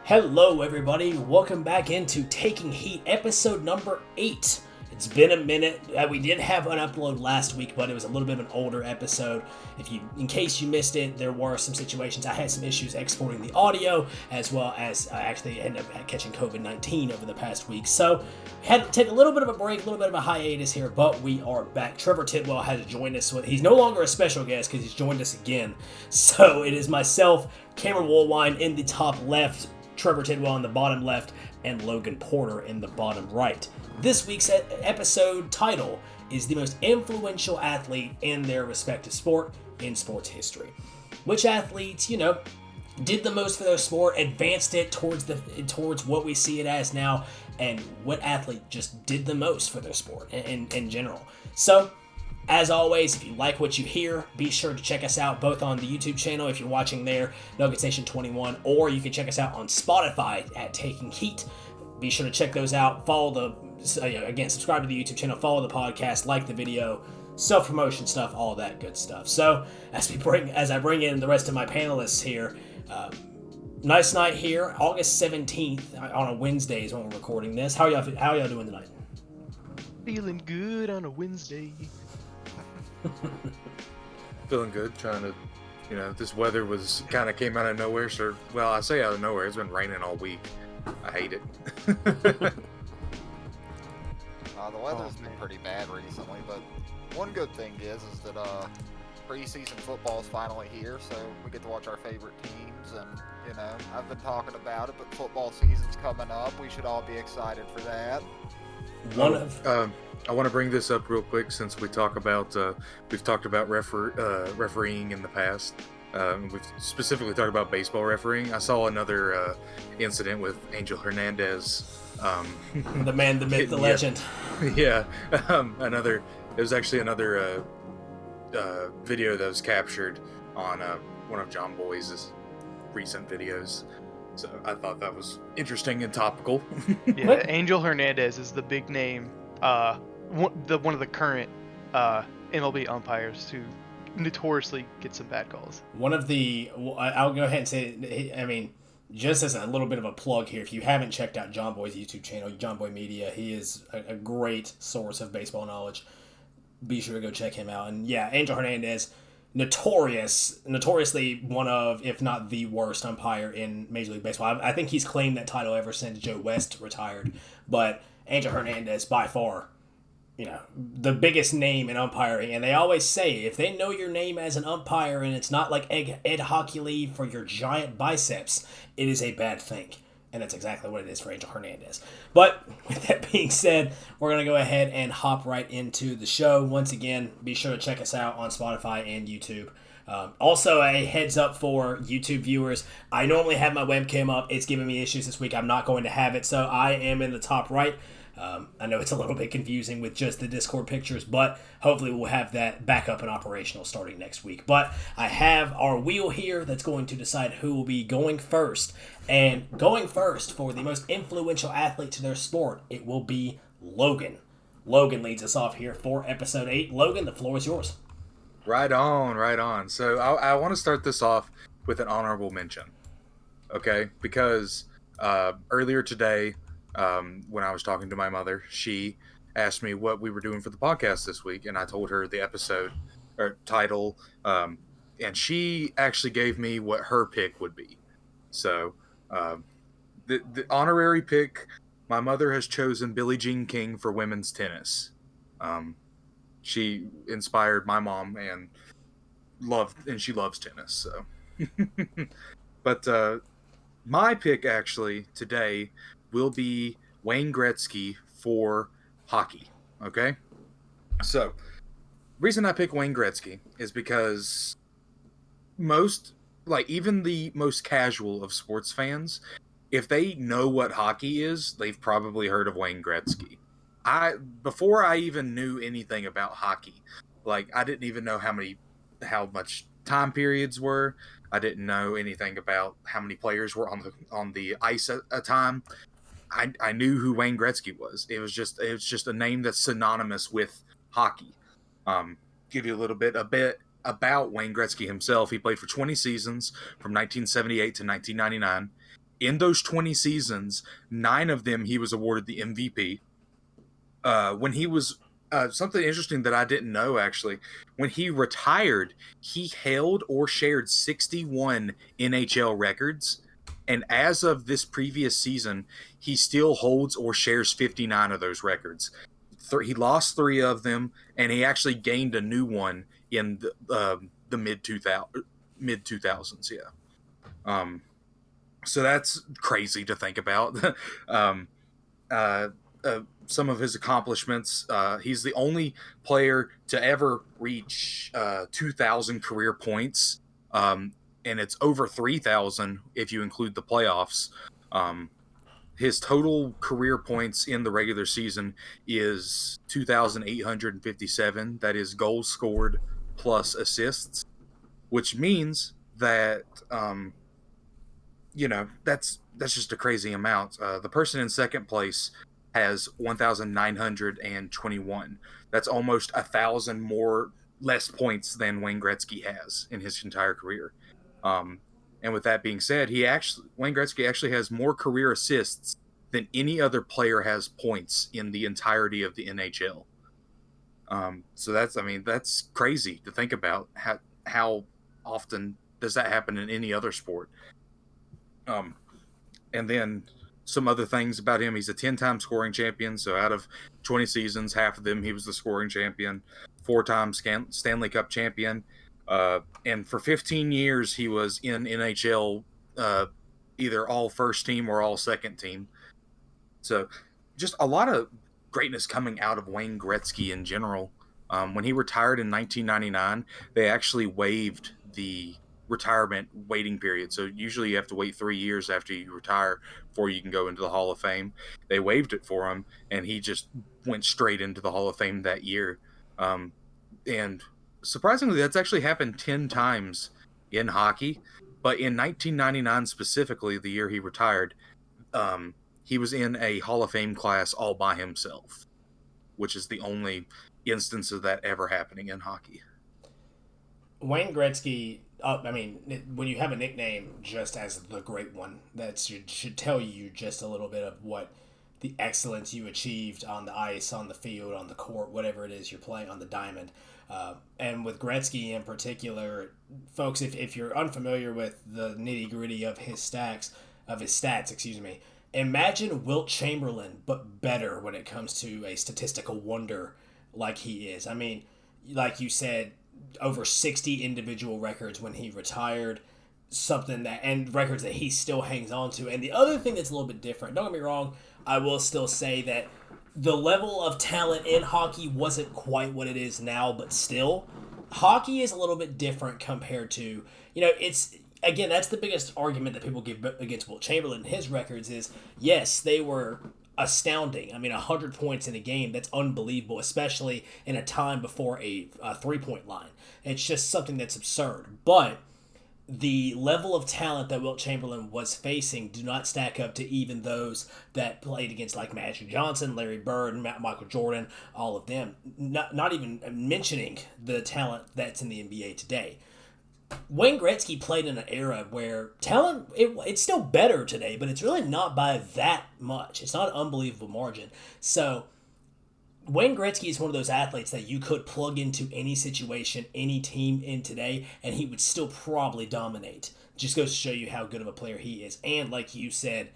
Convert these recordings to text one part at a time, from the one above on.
Hello, everybody. Welcome back into Taking Heat, episode number 8. It's been a minute. We did have an upload last week, but it was a little bit of an older episode. In case you missed it, there were some situations. I had some issues exporting the audio, as well as I actually ended up catching COVID-19 over the past week. So, we had to take a little bit of a break, a little bit of a hiatus here, but we are back. Trevor Tidwell has joined us. He's no longer a special guest because he's joined us again. So, it is myself, Cameron Woolwine in the top left, Trevor Tidwell in the bottom left, and Logan Porter in the bottom right. This week's episode title is the most influential athlete in their respective sport in sports history. Which athletes, did the most for their sport, advanced it towards what we see it as now, and what athlete just did the most for their sport in general. So, as always, if you like what you hear, be sure to check us out both on the YouTube channel if you're watching there, Nugget Station 21, or you can check us out on Spotify at Taking Heat. Be sure to check those out. Subscribe to the YouTube channel, follow the podcast, like the video, self-promotion stuff, all that good stuff. So, as I bring in the rest of my panelists here, nice night here, August 17th on a Wednesday is when we're recording this. How y'all doing tonight? Feeling good on a Wednesday. Feeling good, trying to, this weather came out of nowhere, so, well, I say out of nowhere, it's been raining all week. I hate it. The weather's been pretty bad recently, but one good thing is that preseason football is finally here, so we get to watch our favorite teams, and, I've been talking about it, but football season's coming up. We should all be excited for that. I want to bring this up real quick since we've talked about refereeing in the past. We've specifically talked about baseball refereeing. I saw another incident with Angel Hernandez. The man, the myth, the legend. Yeah. It was actually another video that was captured on one of John Boy's recent videos. So I thought that was interesting and topical. Yeah, Angel Hernandez is the big name, one of the current MLB umpires who notoriously gets some bad calls. I'll go ahead and say, just as a little bit of a plug here, if you haven't checked out John Boy's YouTube channel, John Boy Media, he is a great source of baseball knowledge. Be sure to go check him out. And yeah, Angel Hernandez, notoriously one of, if not the worst umpire in Major League Baseball. I think he's claimed that title ever since Joe West retired. But Angel Hernandez, by far, the biggest name in umpiring. And they always say, if they know your name as an umpire and it's not like Ed Hockey for your giant biceps, it is a bad thing. And that's exactly what it is for Angel Hernandez. But with that being said, we're going to go ahead and hop right into the show. Once again, be sure to check us out on Spotify and YouTube. Also, a heads up for YouTube viewers. I normally have my webcam up. It's giving me issues this week. I'm not going to have it, so I am in the top right. I know it's a little bit confusing with just the Discord pictures, but hopefully we'll have that back up and operational starting next week. But I have our wheel here that's going to decide who will be going first. And going first for the most influential athlete to their sport, it will be Logan. Logan leads us off here for episode 8. Logan, the floor is yours. Right on. So I want to start this off with an honorable mention, okay? Because earlier today, when I was talking to my mother, she asked me what we were doing for the podcast this week, and I told her the episode or title, and she actually gave me what her pick would be. So the honorary pick, my mother has chosen Billie Jean King for women's tennis. She inspired my mom and she loves tennis. So, but my pick actually today will be Wayne Gretzky for hockey. Okay, so reason I pick Wayne Gretzky is because even the most casual of sports fans, if they know what hockey is, they've probably heard of Wayne Gretzky. Before I even knew anything about hockey, I didn't even know how much time periods were. I didn't know anything about how many players were on the ice at a time. I knew who Wayne Gretzky was. It was just a name that's synonymous with hockey. Give you a bit about Wayne Gretzky himself. He played for 20 seasons from 1978 to 1999. In those 20 seasons, 9 of them he was awarded the MVP. When he was something interesting that I didn't know actually, when he retired, he held or shared 61 NHL records, and as of this previous season, he still holds or shares 59 of those records. He lost 3 of them, and he actually gained a new one in the mid 2000s. Yeah. So that's crazy to think about. um, uh, some of his accomplishments. He's the only player to ever reach 2,000 career points, and it's over 3,000 if you include the playoffs. His total career points in the regular season is 2,857. That is goals scored plus assists, which means that that's just a crazy amount. The person in second place has 1,921. That's almost 1,000 less points than Wayne Gretzky has in his entire career. And with that being said, Wayne Gretzky actually has more career assists than any other player has points in the entirety of the NHL. So that's crazy to think about. How often does that happen in any other sport? And then some other things about him. He's a 10-time scoring champion. So out of 20 seasons, half of them he was the scoring champion. 4-time Stanley Cup champion. And for 15 years he was in NHL either all first team or all second team. So just a lot of greatness coming out of Wayne Gretzky in general. When he retired in 1999, they actually waived the retirement waiting period. So usually you have to wait 3 years after you retire before you can go into the Hall of Fame. They waived it for him, and he just went straight into the Hall of Fame that year. And surprisingly, that's actually happened 10 times in hockey. But in 1999 specifically, the year he retired, he was in a Hall of Fame class all by himself, which is the only instance of that ever happening in hockey. Wayne Gretzky, when you have a nickname just as the Great One, that should tell you just a little bit of what the excellence you achieved on the ice, on the field, on the court, whatever it is you're playing on the diamond. And with Gretzky in particular, folks, if you're unfamiliar with the nitty-gritty of his stats, imagine Wilt Chamberlain, but better when it comes to a statistical wonder like he is. I mean, like you said, over 60 individual records when he retired, and records that he still hangs on to. And the other thing that's a little bit different, don't get me wrong, I will still say that the level of talent in hockey wasn't quite what it is now, but still, hockey is a little bit different compared to, again, that's the biggest argument that people give against Wilt Chamberlain and his records is, yes, they were astounding. 100 points in a game, that's unbelievable, especially in a time before a three-point line. It's just something that's absurd. But the level of talent that Wilt Chamberlain was facing do not stack up to even those that played against like Magic Johnson, Larry Bird, Michael Jordan, all of them. Not even mentioning the talent that's in the NBA today. Wayne Gretzky played in an era where talent, it's still better today, but it's really not by that much. It's not an unbelievable margin. So Wayne Gretzky is one of those athletes that you could plug into any situation, any team in today, and he would still probably dominate. Just goes to show you how good of a player he is. And like you said,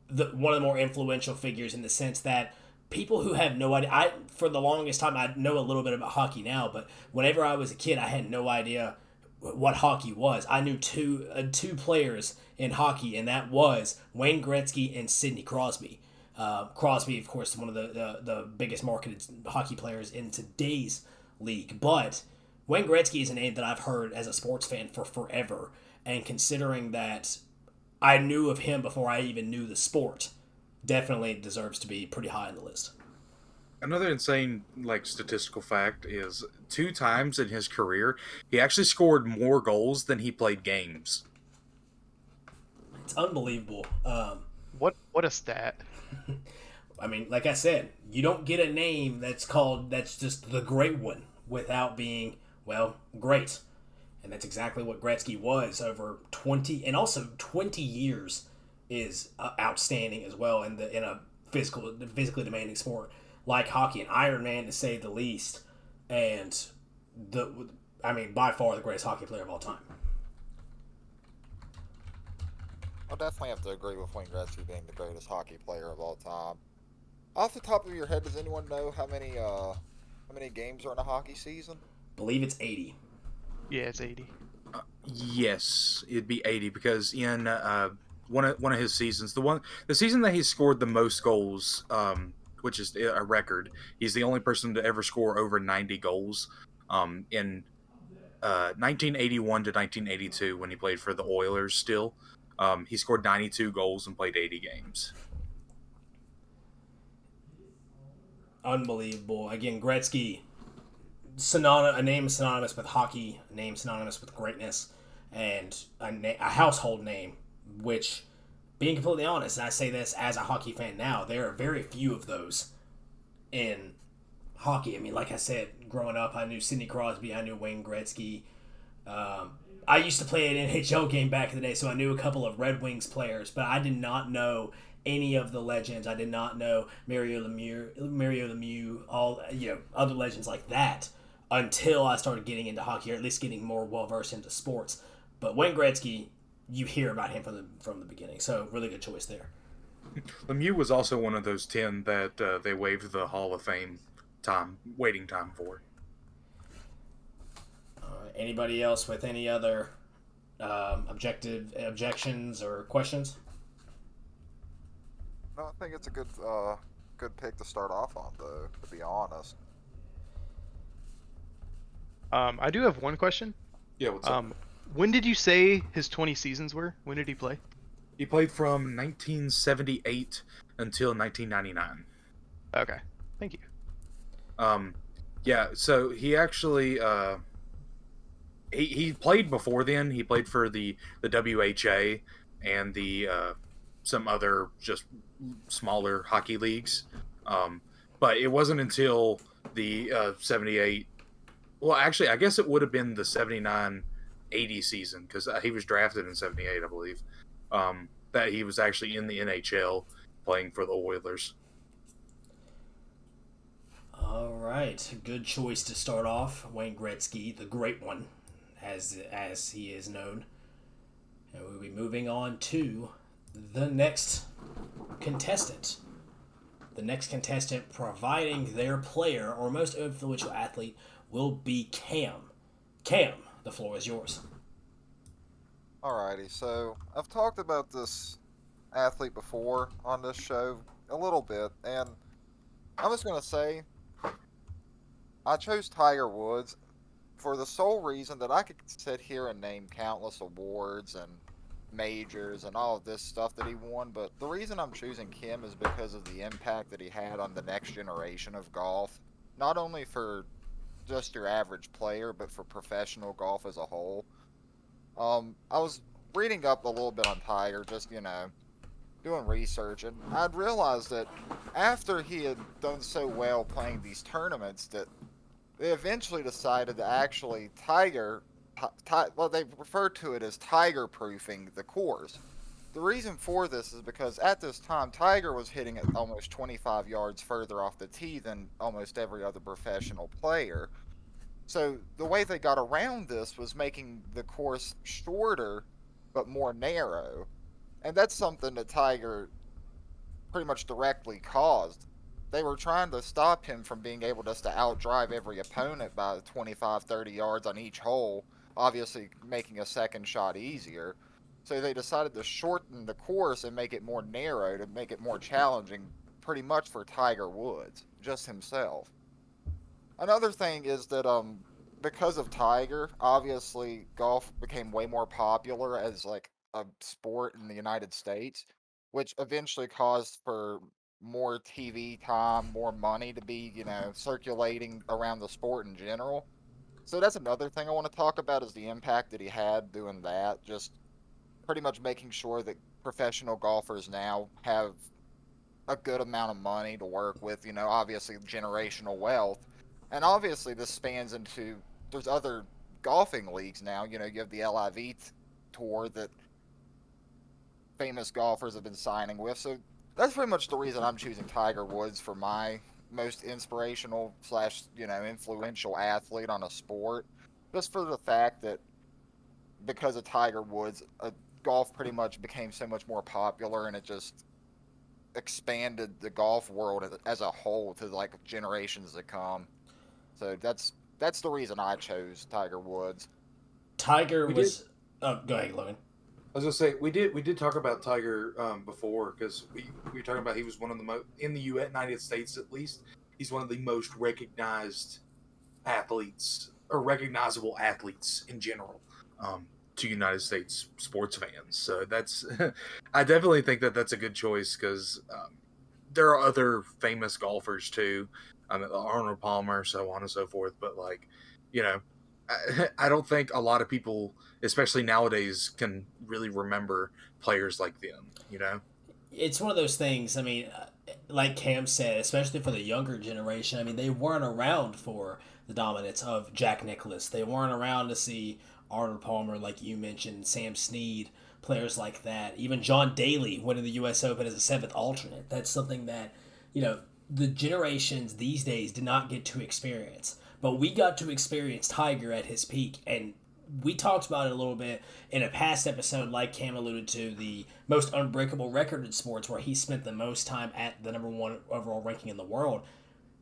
one of the more influential figures in the sense that people who have no idea, for the longest time, I know a little bit about hockey now, but whenever I was a kid, I had no idea what hockey was. I knew two players in hockey, and that was Wayne Gretzky and Sidney Crosby. Crosby, of course, one of the biggest marketed hockey players in today's league. But Wayne Gretzky is a name that I've heard as a sports fan for forever. And considering that I knew of him before I even knew the sport, definitely deserves to be pretty high on the list. Another insane statistical fact is 2 times in his career, he actually scored more goals than he played games. It's unbelievable. What a stat. Like I said, you don't get a name that's just the Great One without being, great. And that's exactly what Gretzky was over 20 years is outstanding as well in a physically demanding sport like hockey. An Iron Man, to say the least, and by far the greatest hockey player of all time. I'll definitely have to agree with Wayne Gretzky being the greatest hockey player of all time. Off the top of your head, does anyone know how many games are in a hockey season? Believe it's 80. Yeah, it's 80. Yes, it'd be 80 because in one of his seasons, the season that he scored the most goals, which is a record, he's the only person to ever score over 90 goals. In 1981 to 1982, when he played for the Oilers, still, he scored 92 goals and played 80 games. Unbelievable. Again, Gretzky, a name synonymous with hockey, a name synonymous with greatness, and a household name, which, being completely honest, and I say this as a hockey fan now, there are very few of those in hockey. I mean, like I said, growing up, I knew Sidney Crosby, I knew Wayne Gretzky. I used to play an NHL game back in the day, so I knew a couple of Red Wings players, but I did not know any of the legends. I did not know Mario Lemieux, all other legends like that until I started getting into hockey, or at least getting more well versed into sports. But Wayne Gretzky, you hear about him from the beginning, so really good choice there. Lemieux was also one of those 10 that they waived the Hall of Fame waiting time for. Anybody else with any other objections or questions? No, I think it's a good pick to start off on, though, to be honest. I do have one question. Yeah, what's up? When did you say his 20 seasons were? When did he play? He played from 1978 until 1999. Okay, thank you. Yeah, so he actually he played before then. He played for the WHA and the some other just smaller hockey leagues. But it wasn't until the 78. Well, actually, I guess it would have been the 79-80 season because he was drafted in 78, I believe. That he was actually in the NHL playing for the Oilers. All right, good choice to start off. Wayne Gretzky, the great one, as he is known. And we'll be moving on to the next contestant. The next contestant providing their player or most influential athlete will be Cam. Cam, the floor is yours. Alrighty, so I've talked about this athlete before on this show a little bit, and I'm just going to say I chose Tiger Woods for the sole reason that I could sit here and name countless awards and majors and all of this stuff that he won, but the reason I'm choosing Kim is because of the impact that he had on the next generation of golf, not only for just your average player, but for professional golf as a whole. I was reading up a little bit on Tiger, just, doing research, and I'd realized that after he had done so well playing these tournaments that they eventually decided to actually they referred to it as tiger proofing the course. The reason for this is because at this time, Tiger was hitting it almost 25 yards further off the tee than almost every other professional player. So the way they got around this was making the course shorter but more narrow. And that's something that Tiger pretty much directly caused. They were trying to stop him from being able just to outdrive every opponent by 25, 30 yards on each hole, obviously making a second shot easier. So they decided to shorten the course and make it more narrow to make it more challenging pretty much for Tiger Woods, just himself. Another thing is that because of Tiger, obviously golf became way more popular as like a sport in the United States, which eventually caused for more TV time, more money to be, circulating around the sport in general. So that's another thing I want to talk about is the impact that he had doing that, just pretty much making sure that professional golfers now have a good amount of money to work with, obviously generational wealth. And obviously this spans into, there's other golfing leagues now, you have the LIV tour that famous golfers have been signing with. So that's pretty much the reason I'm choosing Tiger Woods for my most inspirational slash influential athlete on a sport. Just for the fact that because of Tiger Woods, golf pretty much became so much more popular, and it just expanded the golf world as a whole to like generations to come. So that's the reason I chose Tiger Woods. Tiger We was. Oh, go ahead, Logan. I was gonna say we did talk about Tiger before, because we were talking about he was one of the most in the United States, at least he's one of the most recognized athletes, or recognizable athletes in general, to United States sports fans. So that's I definitely think that that's a good choice, because there are other famous golfers too, Arnold Palmer, so on and so forth. But like, you know, I don't think a lot of people, especially nowadays, can really remember players like them. You know, It's one of those things. I mean, like Cam said, especially for the younger generation. I mean, they weren't around for the dominance of Jack Nicklaus. They weren't around to see Arnold Palmer, like you mentioned, Sam Snead, players like that. Even John Daly winning the U.S. Open as a seventh alternate. That's something that, the generations these days did not get to experience. But we got to experience Tiger at his peak, and we talked about it a little bit in a past episode, like Cam alluded to, the most unbreakable record in sports, where he spent the most time at the number one overall ranking in the world.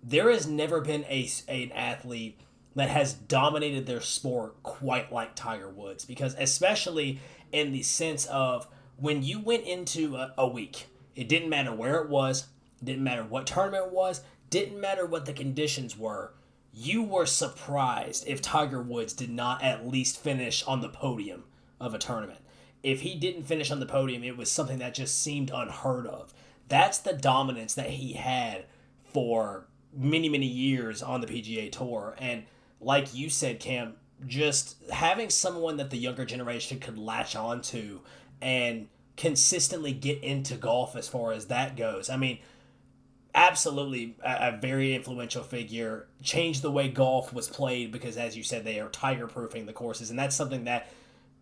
There has never been an athlete that has dominated their sport quite like Tiger Woods, because especially in the sense of when you went into a week, it didn't matter where it was, didn't matter what tournament it was, didn't matter what the conditions were. You were surprised if Tiger Woods did not at least finish on the podium of a tournament. If he didn't finish on the podium, it was something that just seemed unheard of. That's the dominance that he had for many, many years on the PGA Tour. And like you said, Cam, just having someone that the younger generation could latch on to and consistently get into golf as far as that goes. I mean, absolutely a very influential figure, changed the way golf was played, because as you said, they are tiger proofing the courses, and that's something that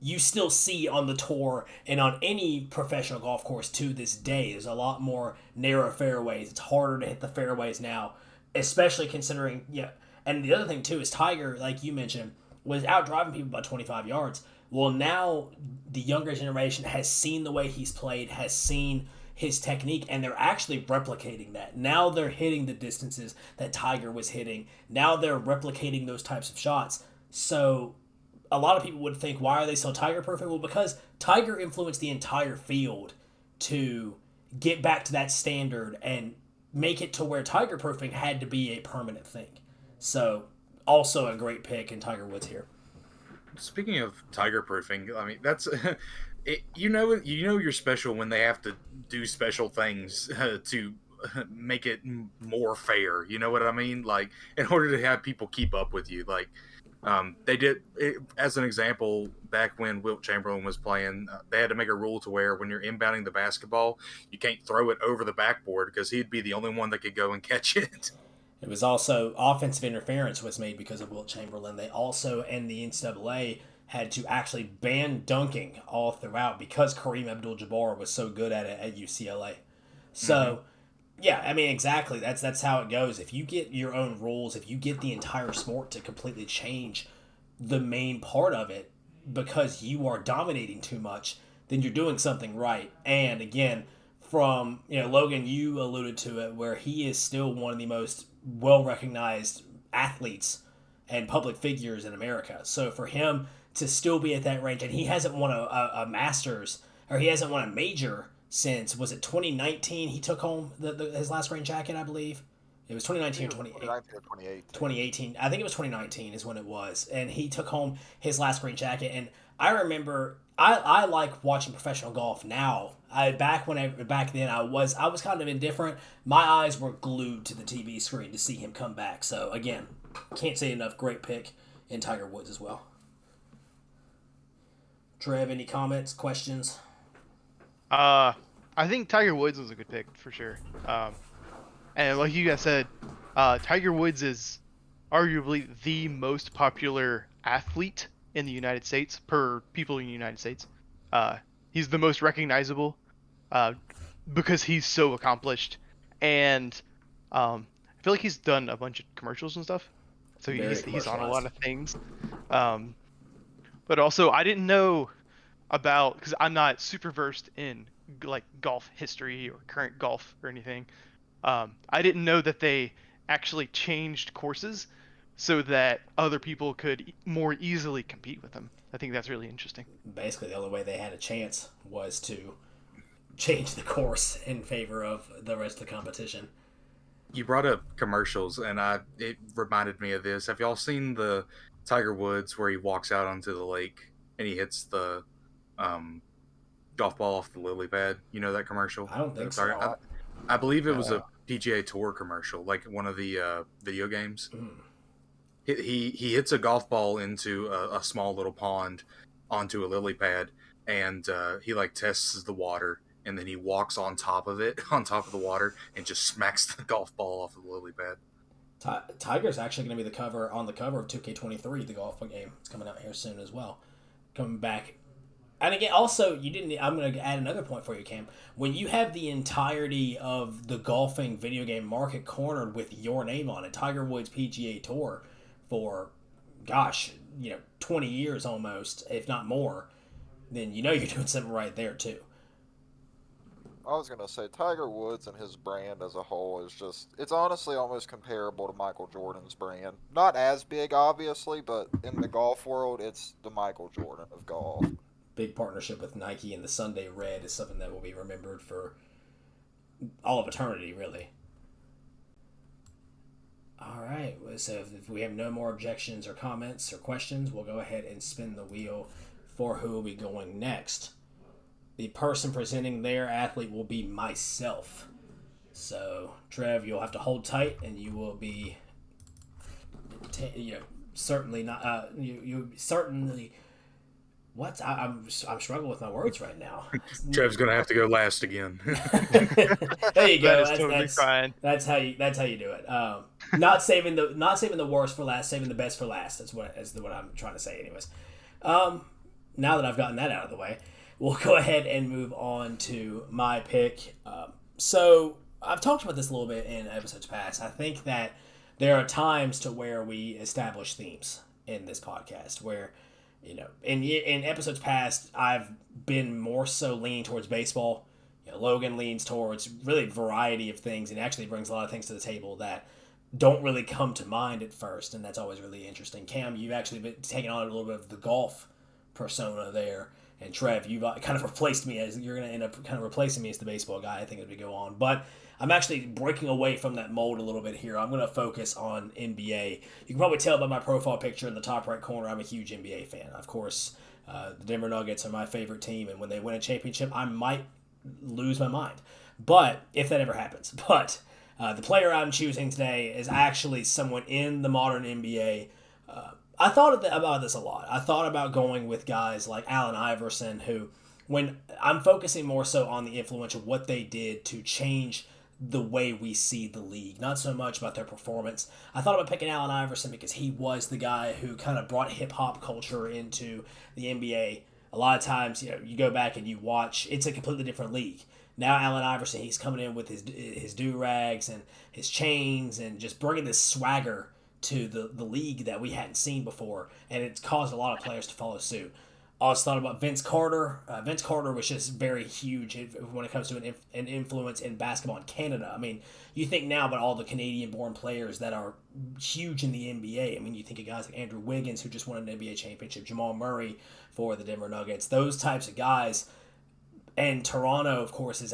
you still see on the tour and on any professional golf course to this day. There's a lot more narrow fairways. It's harder to hit the fairways now, especially considering, and the other thing too is Tiger, like you mentioned, was out driving people by 25 yards. Well, now the younger generation has seen the way he's played, has seen his technique, and they're actually replicating that. Now they're hitting the distances that Tiger was hitting. Now they're replicating those types of shots. So a lot of people would think, why are they so Tiger perfect? Well, because Tiger influenced the entire field to get back to that standard and make it to where Tiger proofing had to be a permanent thing. So also a great pick in Tiger Woods here. speaking of tiger proofing, I mean that's you're special when they have to do special things to make it more fair. You know what I mean? Like, in order to have people keep up with you, like they did it, as an example, back when Wilt Chamberlain was playing, they had to make a rule to where when you're inbounding the basketball, you can't throw it over the backboard, because he'd be the only one that could go and catch it. It was also offensive interference was made because of Wilt Chamberlain. They also, and the NCAA, had to actually ban dunking all throughout because Kareem Abdul-Jabbar was so good at it at UCLA. So, yeah, I mean, exactly. That's how it goes. If you get your own rules, if you get the entire sport to completely change the main part of it because you are dominating too much, then you're doing something right. And again, from, Logan, you alluded to it, where he is still one of the most well-recognized athletes and public figures in America. So for him to still be at that range, and he hasn't won a Masters, or he hasn't won a major since, was it 2019? He took home his last green jacket, I believe. It was 2019 or 2018. I think it was 2019 is when it was. And he took home his last green jacket. And I remember, I like watching professional golf now. Back then I was kind of indifferent. My eyes were glued to the TV screen to see him come back. So again, can't say enough. Great pick in Tiger Woods as well. Trev, any comments, questions? I think Tiger Woods was a good pick for sure. And like you guys said, Tiger Woods is arguably the most popular athlete in the United States per people in the United States. He's the most recognizable. uh, because he's so accomplished, and I feel like he's done a bunch of commercials and stuff, so Very he's on a commercialized. lot of things. Um, but also I didn't know about, because I'm not super versed in like golf history or current golf or anything. I didn't know that they actually changed courses so that other people could more easily compete with them. I think that's really interesting. Basically, the only way they had a chance was to change the course in favor of the rest of the competition. You brought up commercials, and it reminded me of this. Have y'all seen the Tiger Woods where he walks out onto the lake and he hits the um, golf ball off the lily pad? You know that commercial? I don't think so. I believe it was a PGA Tour commercial, like one of the video games. Mm. He hits a golf ball into a small little pond onto a lily pad, and he like tests the water, and then he walks on top of it, on top of the water, and just smacks the golf ball off of the lily pad. Tiger's actually going to be on the cover of 2K23, the golf game. It's coming out here soon as well. Coming back. And again, also, I'm going to add another point for you, Cam. When you have the entirety of the golfing video game market cornered with your name on it, Tiger Woods PGA Tour, for, 20 years almost, if not more, then you know you're doing something right there, too. I was gonna say Tiger Woods and his brand as a whole is it's honestly almost comparable to Michael Jordan's brand. Not as big, obviously, but in the golf world, it's the Michael Jordan of golf. Big partnership with Nike and the Sunday Red is something that will be remembered for all of eternity, really. All right, so if we have no more objections or comments or questions, we'll go ahead and spin the wheel for who will be going next. The person presenting their athlete will be myself. So, Trev, you'll have to hold tight, and you will be, certainly not. You certainly. What? I'm struggling with my words right now. Trev's gonna have to go last again. There you go. That is totally fine. That's how you do it. Not saving the worst for last, saving the best for last. That's what I'm trying to say, anyways. Now that I've gotten that out of the way, we'll go ahead and move on to my pick. So I've talked about this a little bit in episodes past. I think that there are times to where we establish themes in this podcast where, in episodes past, I've been more so leaning towards baseball. Logan leans towards really variety of things and actually brings a lot of things to the table that don't really come to mind at first, and that's always really interesting. Cam, you've actually been taking on a little bit of the golf persona there. And Trev, you've kind of replaced me you're going to end up kind of replacing me as the baseball guy, I think, as we go on. But I'm actually breaking away from that mold a little bit here. I'm going to focus on NBA. You can probably tell by my profile picture in the top right corner, I'm a huge NBA fan. Of course, the Denver Nuggets are my favorite team, and when they win a championship, I might lose my mind. But if that ever happens. But the player I'm choosing today is actually someone in the modern NBA. I thought about this a lot. I thought about going with guys like Allen Iverson, who, when I'm focusing more so on the influence of what they did to change the way we see the league, not so much about their performance. I thought about picking Allen Iverson because he was the guy who kind of brought hip-hop culture into the NBA. A lot of times, you go back and you watch, it's a completely different league. Now Allen Iverson, he's coming in with his do-rags and his chains and just bringing this swagger to the league that we hadn't seen before, and it's caused a lot of players to follow suit. I also thought about Vince Carter. Vince Carter was just very huge when it comes to an influence in basketball in Canada. I mean, you think now about all the Canadian-born players that are huge in the NBA. I mean, you think of guys like Andrew Wiggins, who just won an NBA championship, Jamal Murray for the Denver Nuggets, those types of guys. And Toronto, of course, is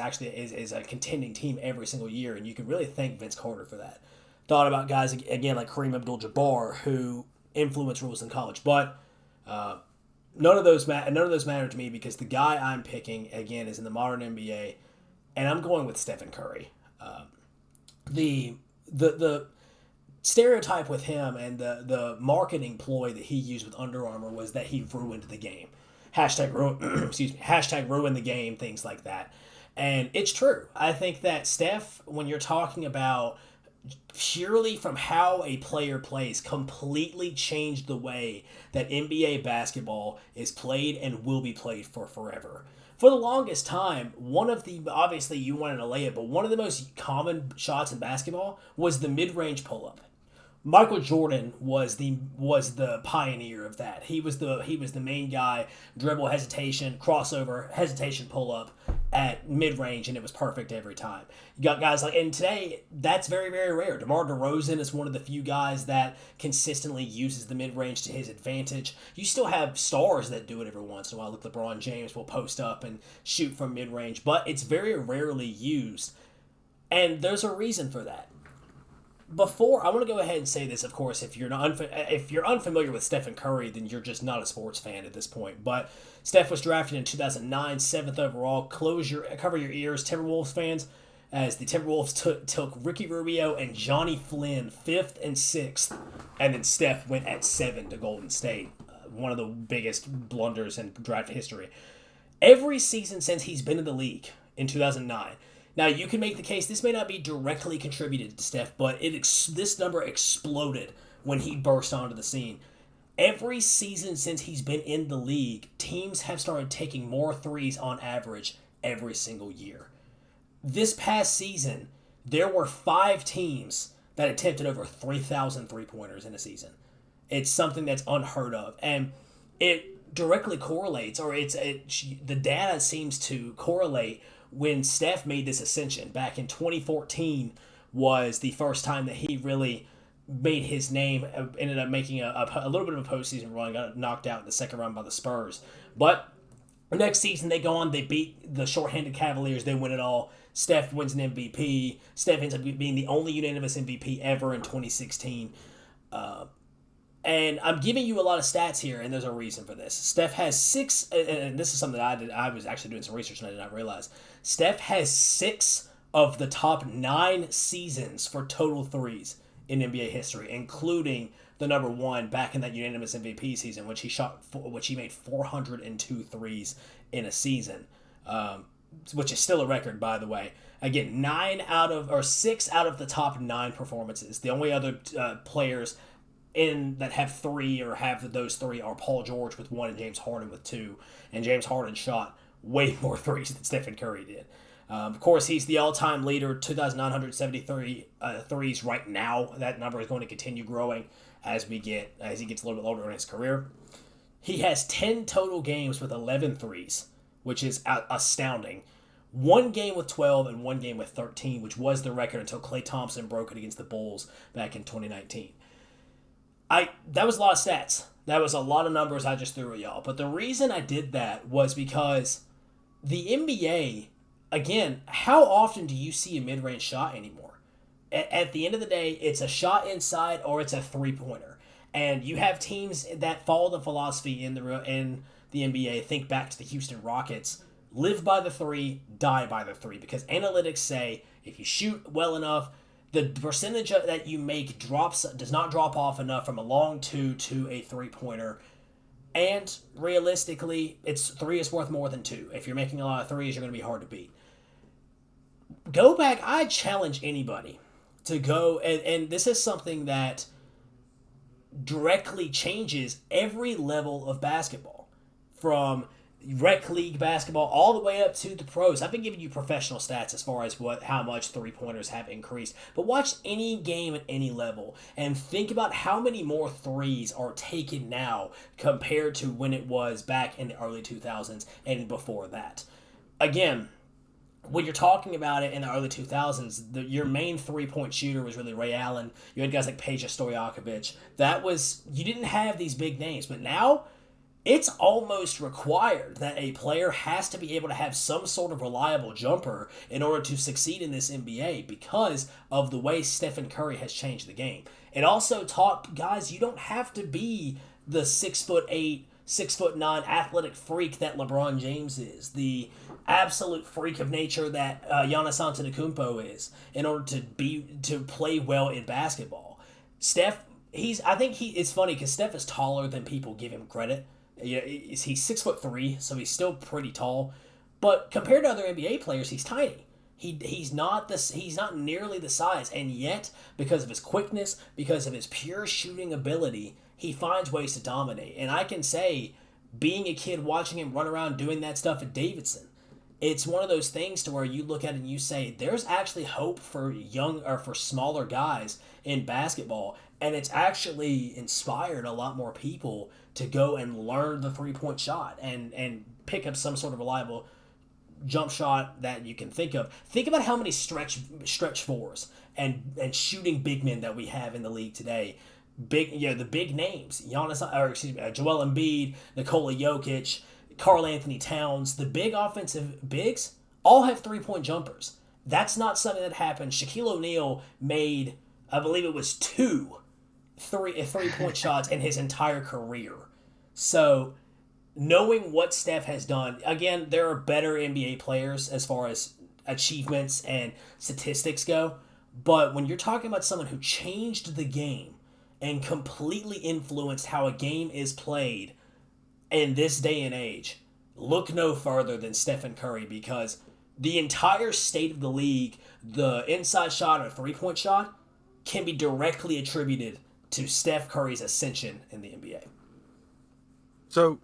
a contending team every single year, and you can really thank Vince Carter for that. Thought about guys again like Kareem Abdul-Jabbar, who influenced rules in college, but none of those matter to me because the guy I'm picking again is in the modern NBA, and I'm going with Stephen Curry. The stereotype with him and the marketing ploy that he used with Under Armour was that he ruined the game. Hashtag ruin the game, things like that. And it's true. I think that Steph, when you're talking about purely from how a player plays, completely changed the way that NBA basketball is played and will be played for forever. For the longest time, obviously you wanted to lay it, but one of the most common shots in basketball was the mid-range pull-up. Michael Jordan was the pioneer of that. He was the main guy, dribble, hesitation, crossover, hesitation, pull-up at mid-range, and it was perfect every time. You got guys like, and today, that's very, very rare. DeMar DeRozan is one of the few guys that consistently uses the mid-range to his advantage. You still have stars that do it every once in a while. Like LeBron James will post up and shoot from mid-range, but it's very rarely used, and there's a reason for that. I want to go ahead and say this, of course, if you're unfamiliar with Stephen Curry, then you're just not a sports fan at this point. But Steph was drafted in 2009, 7th overall. Cover your ears, Timberwolves fans, as the Timberwolves took Ricky Rubio and Johnny Flynn 5th and 6th, and then Steph went at 7 to Golden State. One of the biggest blunders in draft history. Every season since he's been in the league in 2009. Now, you can make the case this may not be directly contributed to Steph, but this number exploded when he burst onto the scene. Every season since he's been in the league, teams have started taking more threes on average every single year. This past season, there were 5 teams that attempted over 3,000 three-pointers in a season. It's something that's unheard of, and it directly correlates, or the data seems to correlate. When Steph made this ascension back in 2014 was the first time that he really made his name, ended up making a little bit of a postseason run, got knocked out in the second round by the Spurs. But next season they go on, they beat the shorthanded Cavaliers, they win it all. Steph wins an MVP. Steph ends up being the only unanimous MVP ever in 2016. And I'm giving you a lot of stats here, and there's a reason for this. Steph has 6, and this is something that I did. I was actually doing some research and I did not realize. Steph has 6 of the top 9 seasons for total threes in NBA history, including the number 1 back in that unanimous MVP season, which he made 402 threes in a season, which is still a record, by the way. Again, 6 out of the top 9 performances. The only other players that have 3 or have those 3 are Paul George with 1 and James Harden with 2. And James Harden shot way more threes than Stephen Curry did. Of course, he's the all-time leader, 2,973 threes right now. That number is going to continue growing as he gets a little bit older in his career. He has 10 total games with 11 threes, which is astounding. 1 game with 12 and 1 game with 13, which was the record until Klay Thompson broke it against the Bulls back in 2019. That was a lot of stats. That was a lot of numbers I just threw at y'all. But the reason I did that was because the NBA, again, how often do you see a mid-range shot anymore? At the end of the day, it's a shot inside or it's a three-pointer. And you have teams that follow the philosophy in the NBA. Think back to the Houston Rockets. Live by the 3, die by the 3. Because analytics say if you shoot well enough, the percentage that you make does not drop off enough from a long 2 to a three-pointer. And realistically, 3 is worth more than 2. If you're making a lot of threes, you're going to be hard to beat. Go back. I challenge anybody to go, and this is something that directly changes every level of basketball. From rec league basketball all the way up to the pros. I've been giving you professional stats as far as how much three-pointers have increased. But watch any game at any level and think about how many more threes are taken now compared to when it was back in the early 2000s and before that. Again, when you're talking about it in the early 2000s, your main three-point shooter was really Ray Allen. You had guys like Peja Stojakovic. You didn't have these big names, but now it's almost required that a player has to be able to have some sort of reliable jumper in order to succeed in this NBA because of the way Stephen Curry has changed the game. It also taught guys you don't have to be the 6'8", 6'9" athletic freak that LeBron James is, the absolute freak of nature that Giannis Antetokounmpo is, in order to play well in basketball. Steph, it's funny because Steph is taller than people give him credit. He's 6'3", so he's still pretty tall. But compared to other NBA players, he's tiny. He's not nearly the size, and yet because of his quickness, because of his pure shooting ability, he finds ways to dominate. And I can say, being a kid watching him run around doing that stuff at Davidson, it's one of those things to where you look at it and you say, there's actually hope for for smaller guys in basketball, and it's actually inspired a lot more people to go and learn the 3-point shot and pick up some sort of reliable jump shot that you can think of. Think about how many stretch fours and shooting big men that we have in the league today. The big names, Joel Embiid, Nikola Jokic, Karl Anthony Towns, the big offensive bigs all have 3-point jumpers. That's not something that happened. Shaquille O'Neal made, I believe it was 2 3-point shots in his entire career. So knowing what Steph has done, again, there are better NBA players as far as achievements and statistics go, but when you're talking about someone who changed the game and completely influenced how a game is played in this day and age, look no further than Stephen Curry, because the entire state of the league, the inside shot or 3-point shot, can be directly attributed to Steph Curry's ascension in the NBA. So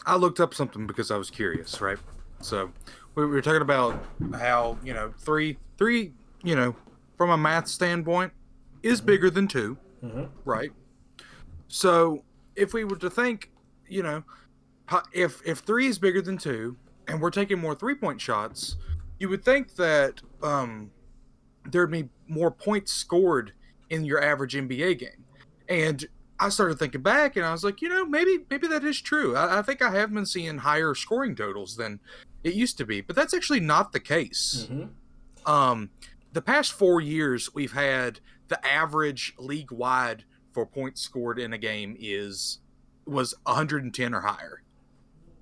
I looked up something because I was curious, right? So we were talking about how, three, from a math standpoint, is bigger than 2, right? So if we were to think, if 3 is bigger than 2 and we're taking more 3-point shots, you would think that there'd be more points scored in your average NBA game. And I started thinking back, and I was like, maybe that is true. I think I have been seeing higher scoring totals than it used to be, but that's actually not the case. The past 4 years, we've had the average league-wide for points scored in a game was 110 or higher.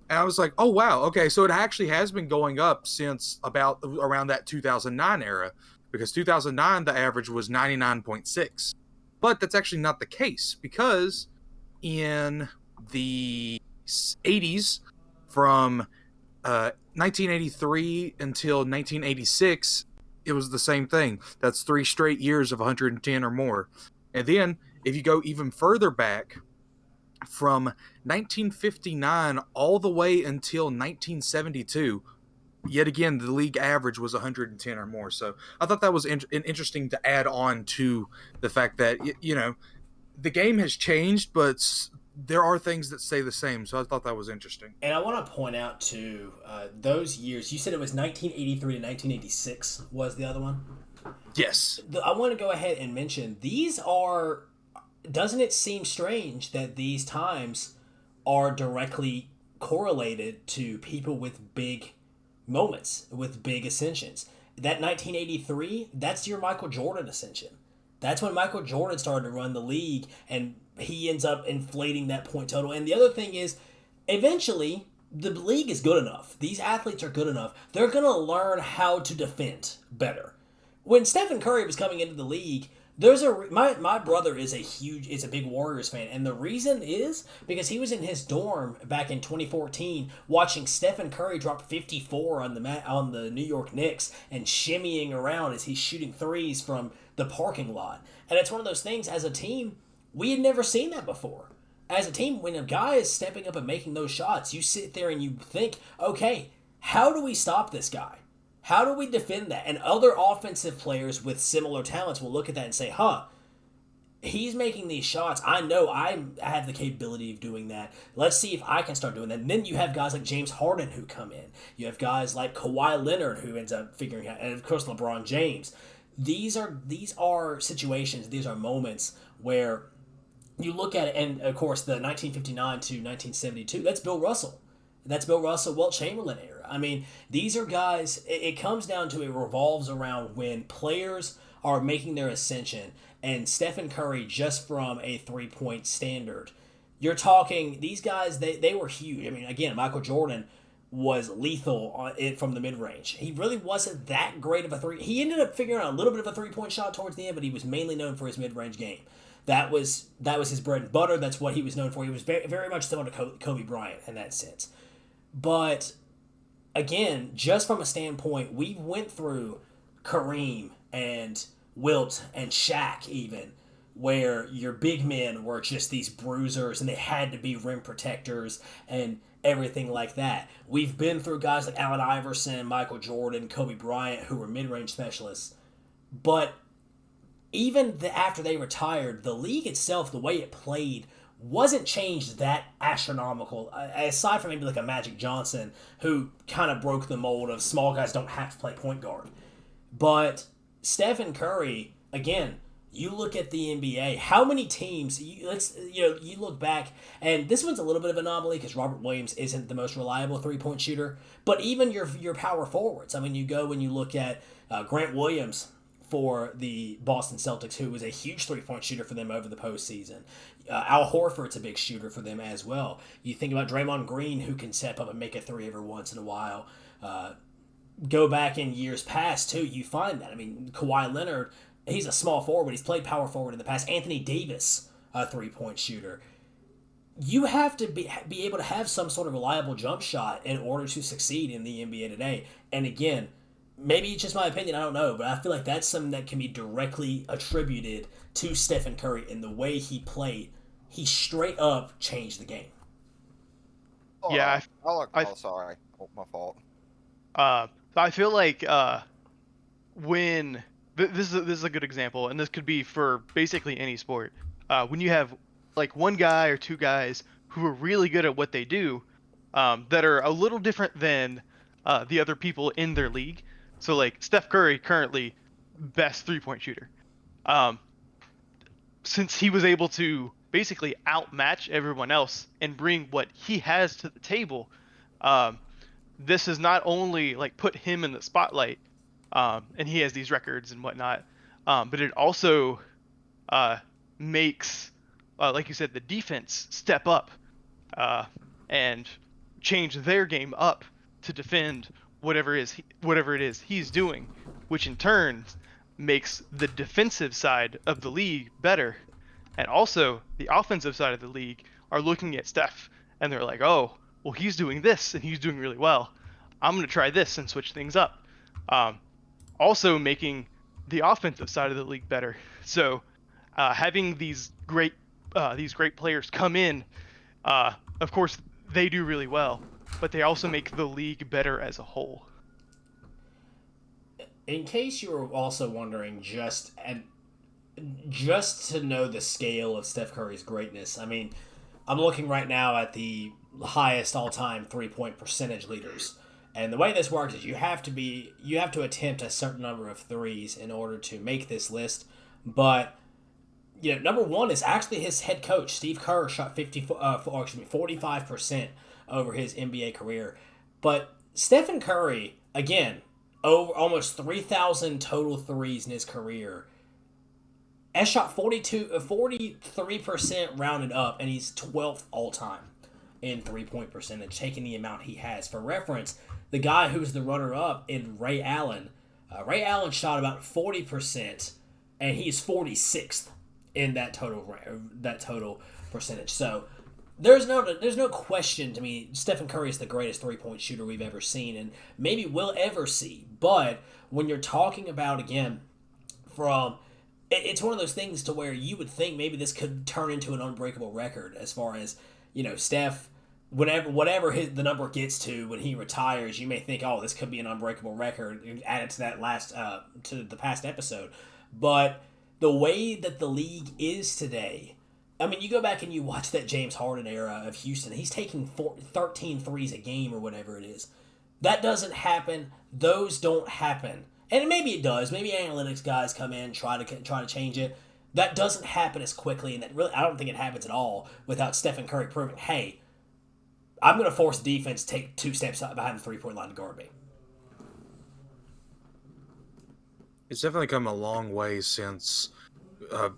And I was like, oh, wow, okay, so it actually has been going up since about around that 2009 era, because 2009, the average was 99.6. But that's actually not the case, because in the 80s, from 1983 until 1986, it was the same thing. That's 3 straight years of 110 or more. And then, if you go even further back, from 1959 all the way until 1972, yet again, the league average was 110 or more. So I thought that was interesting to add on to the fact that, the game has changed, but there are things that stay the same. So I thought that was interesting. And I want to point out, too, those years, you said it was 1983 to 1986 was the other one? Yes. I want to go ahead and mention, doesn't it seem strange that these times are directly correlated to people with big moments, with big ascensions? That 1983, that's your Michael Jordan ascension. That's when Michael Jordan started to run the league, and he ends up inflating that point total. And the other thing is, eventually, the league is good enough. These athletes are good enough. They're going to learn how to defend better. When Stephen Curry was coming into the league, my brother is a big Warriors fan, and the reason is because he was in his dorm back in 2014 watching Stephen Curry drop 54 on the New York Knicks and shimmying around as he's shooting threes from the parking lot. And it's one of those things, as a team, we had never seen that before. As a team, when a guy is stepping up and making those shots, you sit there and you think, okay, how do we stop this guy? How do we defend that? And other offensive players with similar talents will look at that and say, he's making these shots. I know I have the capability of doing that. Let's see if I can start doing that. And then you have guys like James Harden who come in. You have guys like Kawhi Leonard who ends up figuring out, and of course LeBron James. These are situations, these are moments where you look at it, and of course the 1959 to 1972, that's Bill Russell. That's Bill Russell, Wilt Chamberlain era. I mean, these are guys, it comes down to, it revolves around when players are making their ascension, and Stephen Curry, just from a 3-point standard, you're talking, these guys, they were huge. I mean, again, Michael Jordan was lethal from the mid-range. He really wasn't that great of a three. He ended up figuring out a little bit of a 3-point shot towards the end, but he was mainly known for his mid-range game. That was his bread and butter. That's what he was known for. He was very, very much similar to Kobe Bryant in that sense. But again, just from a standpoint, we went through Kareem and Wilt and Shaq even, where your big men were just these bruisers and they had to be rim protectors and everything like that. We've been through guys like Allen Iverson, Michael Jordan, Kobe Bryant, who were mid-range specialists. But even after they retired, the league itself, the way it played, wasn't changed that astronomical, aside from maybe like a Magic Johnson, who kind of broke the mold of small guys don't have to play point guard. But Stephen Curry, again, you look at the NBA, how many teams, you look back, and this one's a little bit of an anomaly because Robert Williams isn't the most reliable three-point shooter, but even your power forwards. I mean, you go and you look at Grant Williams for the Boston Celtics, who was a huge three-point shooter for them over the postseason. Al Horford's a big shooter for them as well. You think about Draymond Green, who can step up and make a three every once in a while. Go back in years past, too, you find that. I mean, Kawhi Leonard, he's a small forward, but he's played power forward in the past. Anthony Davis, a three-point shooter. You have to be able to have some sort of reliable jump shot in order to succeed in the NBA today. And again, maybe it's just my opinion, I don't know, but I feel like that's something that can be directly attributed to Stephen Curry in the way he played. He straight up changed the game. Oh, Yeah, sorry. Oh, my fault. I feel like when this is a good example, and this could be for basically any sport. When you have like one guy or two guys who are really good at what they do, that are a little different than the other people in their league. So like Steph Curry, currently best three-point shooter. Since he was able to basically outmatch everyone else and bring what he has to the table, this has not only like put him in the spotlight, and he has these records and whatnot, but it also makes, like you said, the defense step up and change their game up to defend whatever it is he's doing, which in turn makes the defensive side of the league better. And also the offensive side of the league are looking at Steph and they're like, oh, well, he's doing this and he's doing really well. I'm going to try this and switch things up. Also making the offensive side of the league better. So having these great players come in, of course, they do really well, but they also make the league better as a whole. In case you were also wondering, just to know the scale of Steph Curry's greatness, I mean, I'm looking right now at the highest all-time three-point percentage leaders. And the way this works is you have to attempt a certain number of threes in order to make this list. But number one is actually his head coach, Steve Kerr, shot 45% over his NBA career. But Stephen Curry, again, over almost 3,000 total threes in his career, has shot 43% rounded up, and he's 12th all-time in three-point percentage, taking the amount he has. For reference, the guy who's the runner-up in Ray Allen shot about 40%, and he's 46th in that total percentage. So there's no question to me, Stephen Curry is the greatest three-point shooter we've ever seen, and maybe will ever see. But when you're talking about, again, it's one of those things to where you would think maybe this could turn into an unbreakable record as far as, Steph, whatever the number gets to when he retires, you may think, oh, this could be an unbreakable record, added to that to the past episode. But the way that the league is today, I mean, you go back and you watch that James Harden era of Houston, he's taking 13 threes a game or whatever it is. That doesn't happen. Those don't happen. And maybe it does. Maybe analytics guys come in, try to change it. That doesn't happen as quickly, and that really, I don't think it happens at all without Stephen Curry proving, hey, I'm going to force the defense to take 2 steps behind the three-point line to guard me. It's definitely come a long way since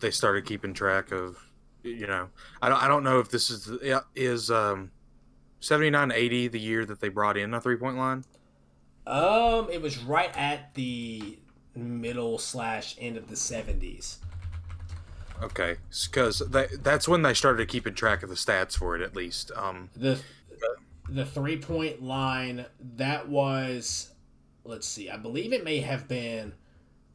they started keeping track of, I don't know if this is 79-80 the year that they brought in a three-point line. It was right at the middle/end of the 70s. Okay, because that's when they started keeping track of the stats for it, at least. The 3-point line, that was, let's see, I believe it may have been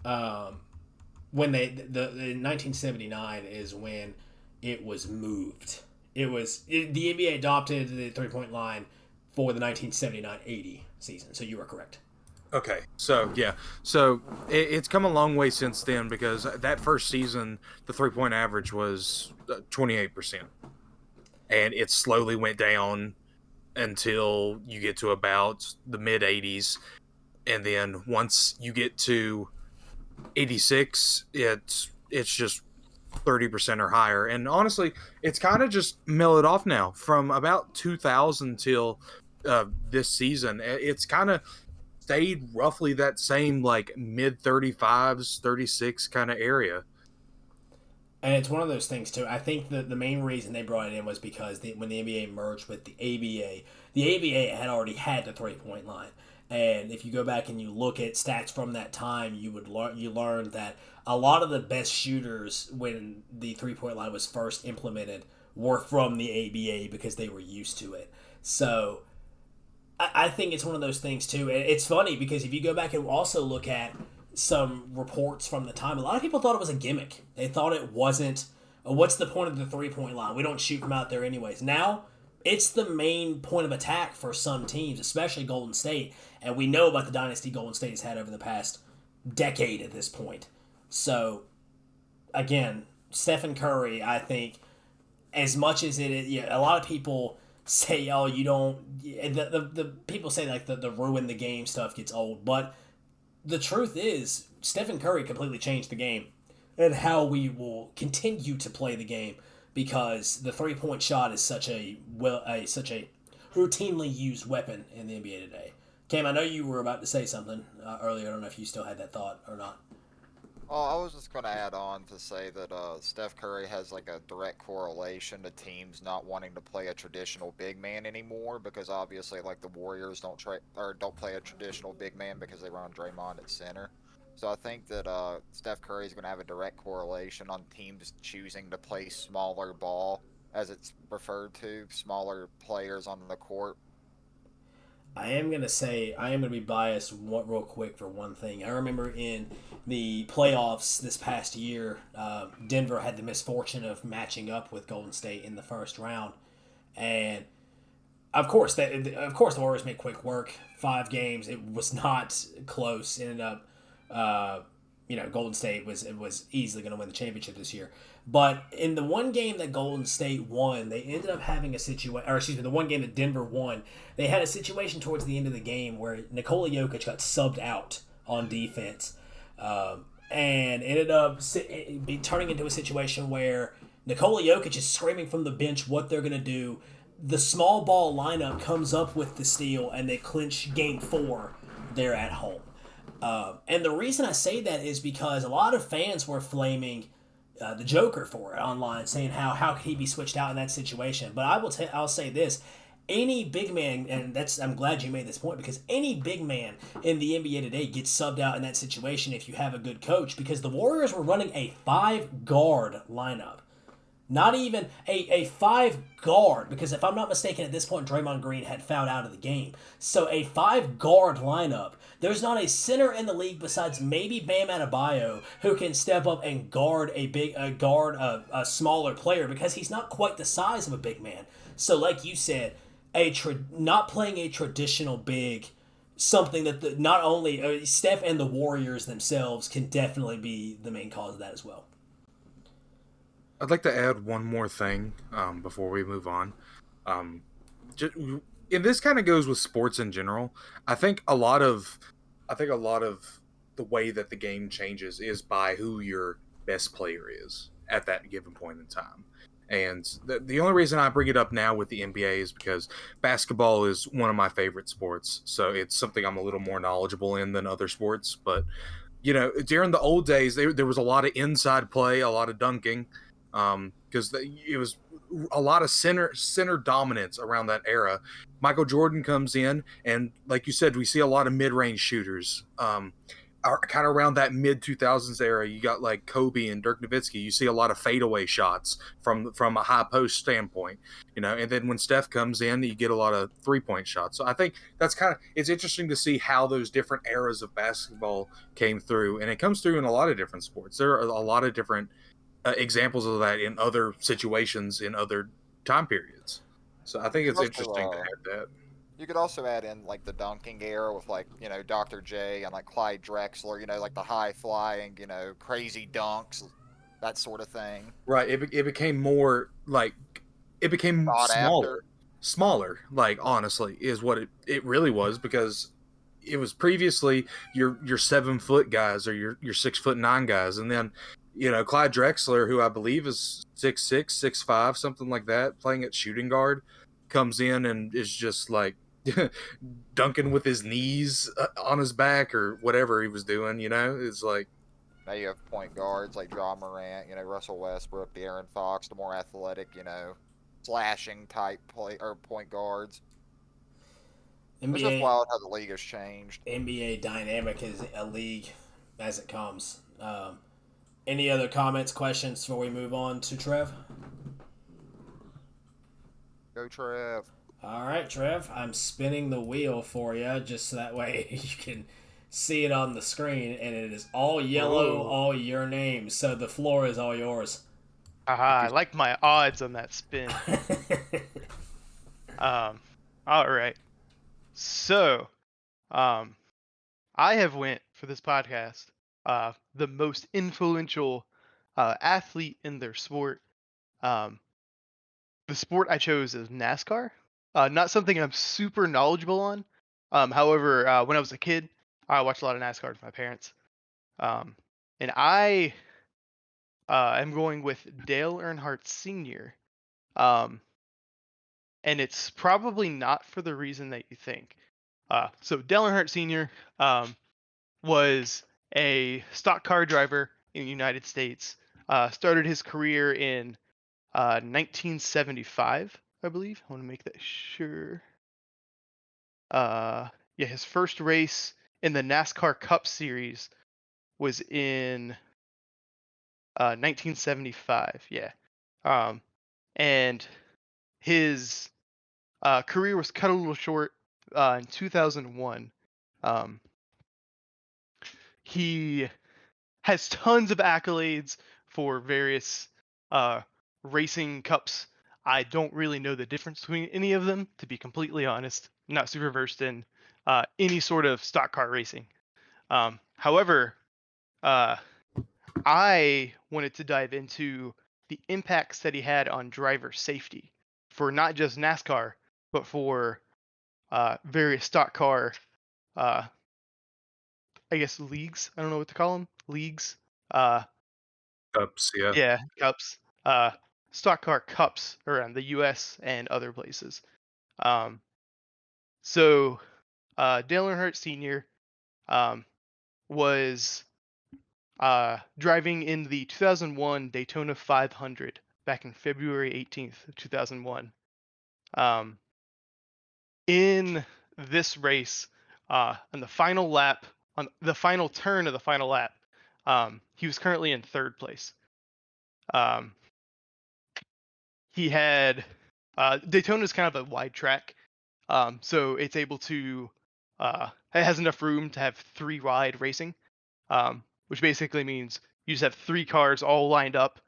when the 1979 is when it was moved. The NBA adopted the 3-point line for the 1979-80 season. So you are correct. Okay, so yeah, so it's come a long way since then because that first season, the 3-point average was 28%, and it slowly went down until you get to about the mid 80s, and then once you get to 86, it's just 30% or higher, and honestly, it's kind of just mellowed off now from about 2000 till this season. It's kind of stayed roughly that same like mid 35s 36 kind of area. And it's one of those things too. I think the main reason they brought it in was because when the NBA merged with the ABA had already had the 3-point line. And if you go back and you look at stats from that time, you learn that a lot of the best shooters when the 3-point line was first implemented were from the ABA because they were used to it. So I think it's one of those things too. And it's funny because if you go back and also look at some reports from the time, a lot of people thought it was a gimmick. They thought it wasn't. What's the point of the 3-point line? We don't shoot from out there anyways. Now it's the main point of attack for some teams, especially Golden State. And we know about the dynasty Golden State has had over the past decade at this point. So, again, Stephen Curry, I think, as much as it is, a lot of people say, oh, you don't, the people say like the ruin the game stuff gets old. But the truth is, Stephen Curry completely changed the game and how we will continue to play the game because the 3-point shot is such a routinely used weapon in the NBA today. Cam, I know you were about to say something earlier. I don't know if you still had that thought or not. Oh, I was just going to add on to say that Steph Curry has like a direct correlation to teams not wanting to play a traditional big man anymore because obviously like the Warriors don't play a traditional big man because they run Draymond at center. So I think that Steph Curry is going to have a direct correlation on teams choosing to play smaller ball, as it's referred to, smaller players on the court. I am going to be biased real quick for one thing. I remember in the playoffs this past year, Denver had the misfortune of matching up with Golden State in the first round. And of course, the Warriors made quick work. 5 games. It was not close. It ended up, Golden State was easily going to win the championship this year. But in the one game that Golden State won, they ended up having a situation, or excuse me, the one game that Denver won, they had a situation towards the end of the game where Nikola Jokic got subbed out on defense, and ended up turning into a situation where Nikola Jokic is screaming from the bench what they're going to do. The small ball lineup comes up with the steal, and they clinch Game 4 there at home. And the reason I say that is because a lot of fans were flaming the Joker for it online, saying how could he be switched out in that situation. But I'll say this: any big man, and I'm glad you made this point because any big man in the NBA today gets subbed out in that situation if you have a good coach. Because the Warriors were running a 5-guard lineup. Not even a 5-guard, because if I'm not mistaken, at this point, Draymond Green had fouled out of the game. So a 5-guard lineup. There's not a center in the league besides maybe Bam Adebayo who can step up and guard a smaller player because he's not quite the size of a big man. So like you said, not playing a traditional big, something that not only Steph and the Warriors themselves can definitely be the main cause of that as well. I'd like to add one more thing before we move on. And this kind of goes with sports in general. I think a lot of the way that the game changes is by who your best player is at that given point in time. And the only reason I bring it up now with the NBA is because basketball is one of my favorite sports. So it's something I'm a little more knowledgeable in than other sports. But, during the old days, there was a lot of inside play, a lot of dunking. Because it was a lot of center dominance around that era. Michael Jordan comes in, and like you said, we see a lot of mid-range shooters. kind of around that mid 2000s era, you got like Kobe and Dirk Nowitzki. You see a lot of fadeaway shots from a high post standpoint, and then when Steph comes in, you get a lot of 3-point shots. So I think that's it's interesting to see how those different eras of basketball came through, and it comes through in a lot of different sports. There are a lot of different examples of that in other situations in other time periods. So I think it's interesting to have that. You could also add in like the dunking era with like, Dr. J and like Clyde Drexler, like the high flying, crazy dunks, that sort of thing. Right. It became more like it became Thought after. smaller. Like honestly, is what it really was, because it was previously your 7-foot guys or your 6'9" guys, and then Clyde Drexler, who I believe is 6'6", 6'5", something like that, playing at shooting guard, comes in and is just like dunking with his knees on his back or whatever he was doing. It's like now you have point guards like John Morant, Russell Westbrook, De'Aaron Fox, the more athletic, slashing type point guards. It's just wild how the league has changed. NBA dynamic is a league as it comes. Any other comments, questions before we move on to Trev? Go Trev. All right, Trev, I'm spinning the wheel for you just so that way you can see it on the screen, and it is all yellow, all your names. So the floor is all yours. I like my odds on that spin. All right. So, I have went for this podcast the most influential athlete in their sport. The sport I chose is NASCAR. Not something I'm super knowledgeable on. However, when I was a kid, I watched a lot of NASCAR with my parents. And I am going with Dale Earnhardt Sr. And it's probably not for the reason that you think. So Dale Earnhardt Sr. Was a stock car driver in the United States. Started his career in 1975, I believe. I want to make that sure. His first race in the NASCAR Cup Series was in 1975. Yeah. And his career was cut a little short in 2001. He has tons of accolades for various racing cups. I don't really know the difference between any of them, to be completely honest. I'm not super versed in any sort of stock car racing. However, I wanted to dive into the impacts that he had on driver safety for not just NASCAR, but for various stock car, I guess, leagues. I don't know what to call them. Leagues. cups, yeah. Yeah, cups. Stock car cups around the U.S. and other places. So Dale Earnhardt Sr. Was driving in the 2001 Daytona 500 back in February 18th, 2001. In this race, on the final lap, on the final turn of the final lap, he was currently in third place. He had Daytona is kind of a wide track, so it's able to it has enough room to have 3 wide racing, which basically means you just have 3 cars all lined up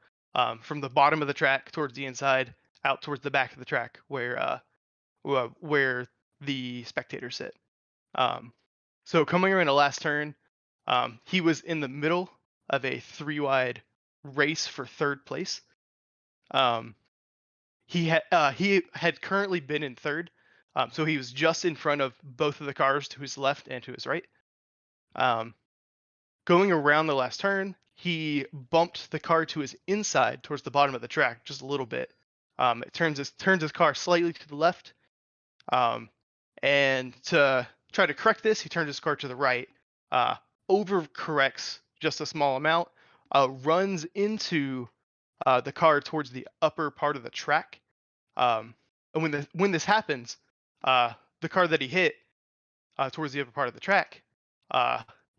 from the bottom of the track towards the inside, out towards the back of the track where the spectators sit. So coming around the last turn, he was in the middle of a 3 wide race for third place. He had currently been in third, so he was just in front of both of the cars to his left and to his right. Going around the last turn, he bumped the car to his inside towards the bottom of the track just a little bit. It turns his car slightly to the left, and to try to correct this, he turned his car to the right, overcorrects just a small amount, runs into the car towards the upper part of the track. And when this happens, the car that he hit towards the upper part of the track,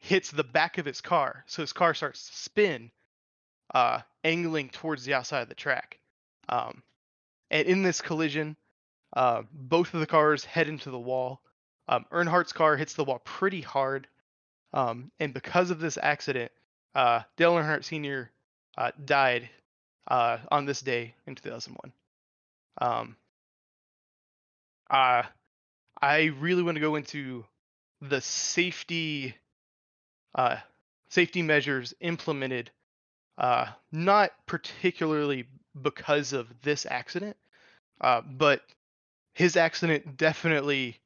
hits the back of his car. So his car starts to spin, angling towards the outside of the track. And in this collision, both of the cars head into the wall. Earnhardt's car hits the wall pretty hard. And because of this accident, Dale Earnhardt Sr. Died on this day in 2001. I really want to go into the safety measures implemented, not particularly because of this accident, but his accident definitely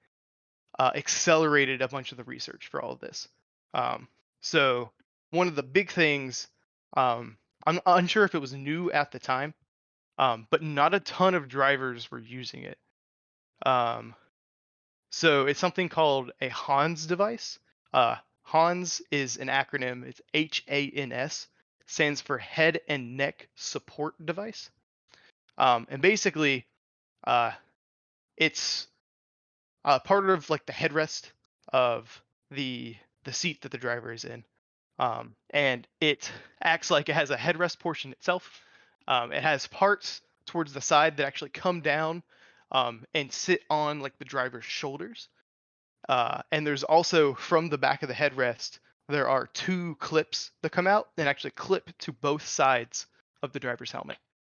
accelerated a bunch of the research for all of this. So one of the big things, I'm unsure if it was new at the time, but not a ton of drivers were using it. So it's something called a Hans device. Hans is an acronym. It's HANS, stands for Head and Neck Support Device. And basically, it's part of like the headrest of the seat that the driver is in. And it acts like it has a headrest portion itself. It has parts towards the side that actually come down and sit on like the driver's shoulders. And there's also, from the back of the headrest, there are 2 clips that come out and actually clip to both sides of the driver's helmet.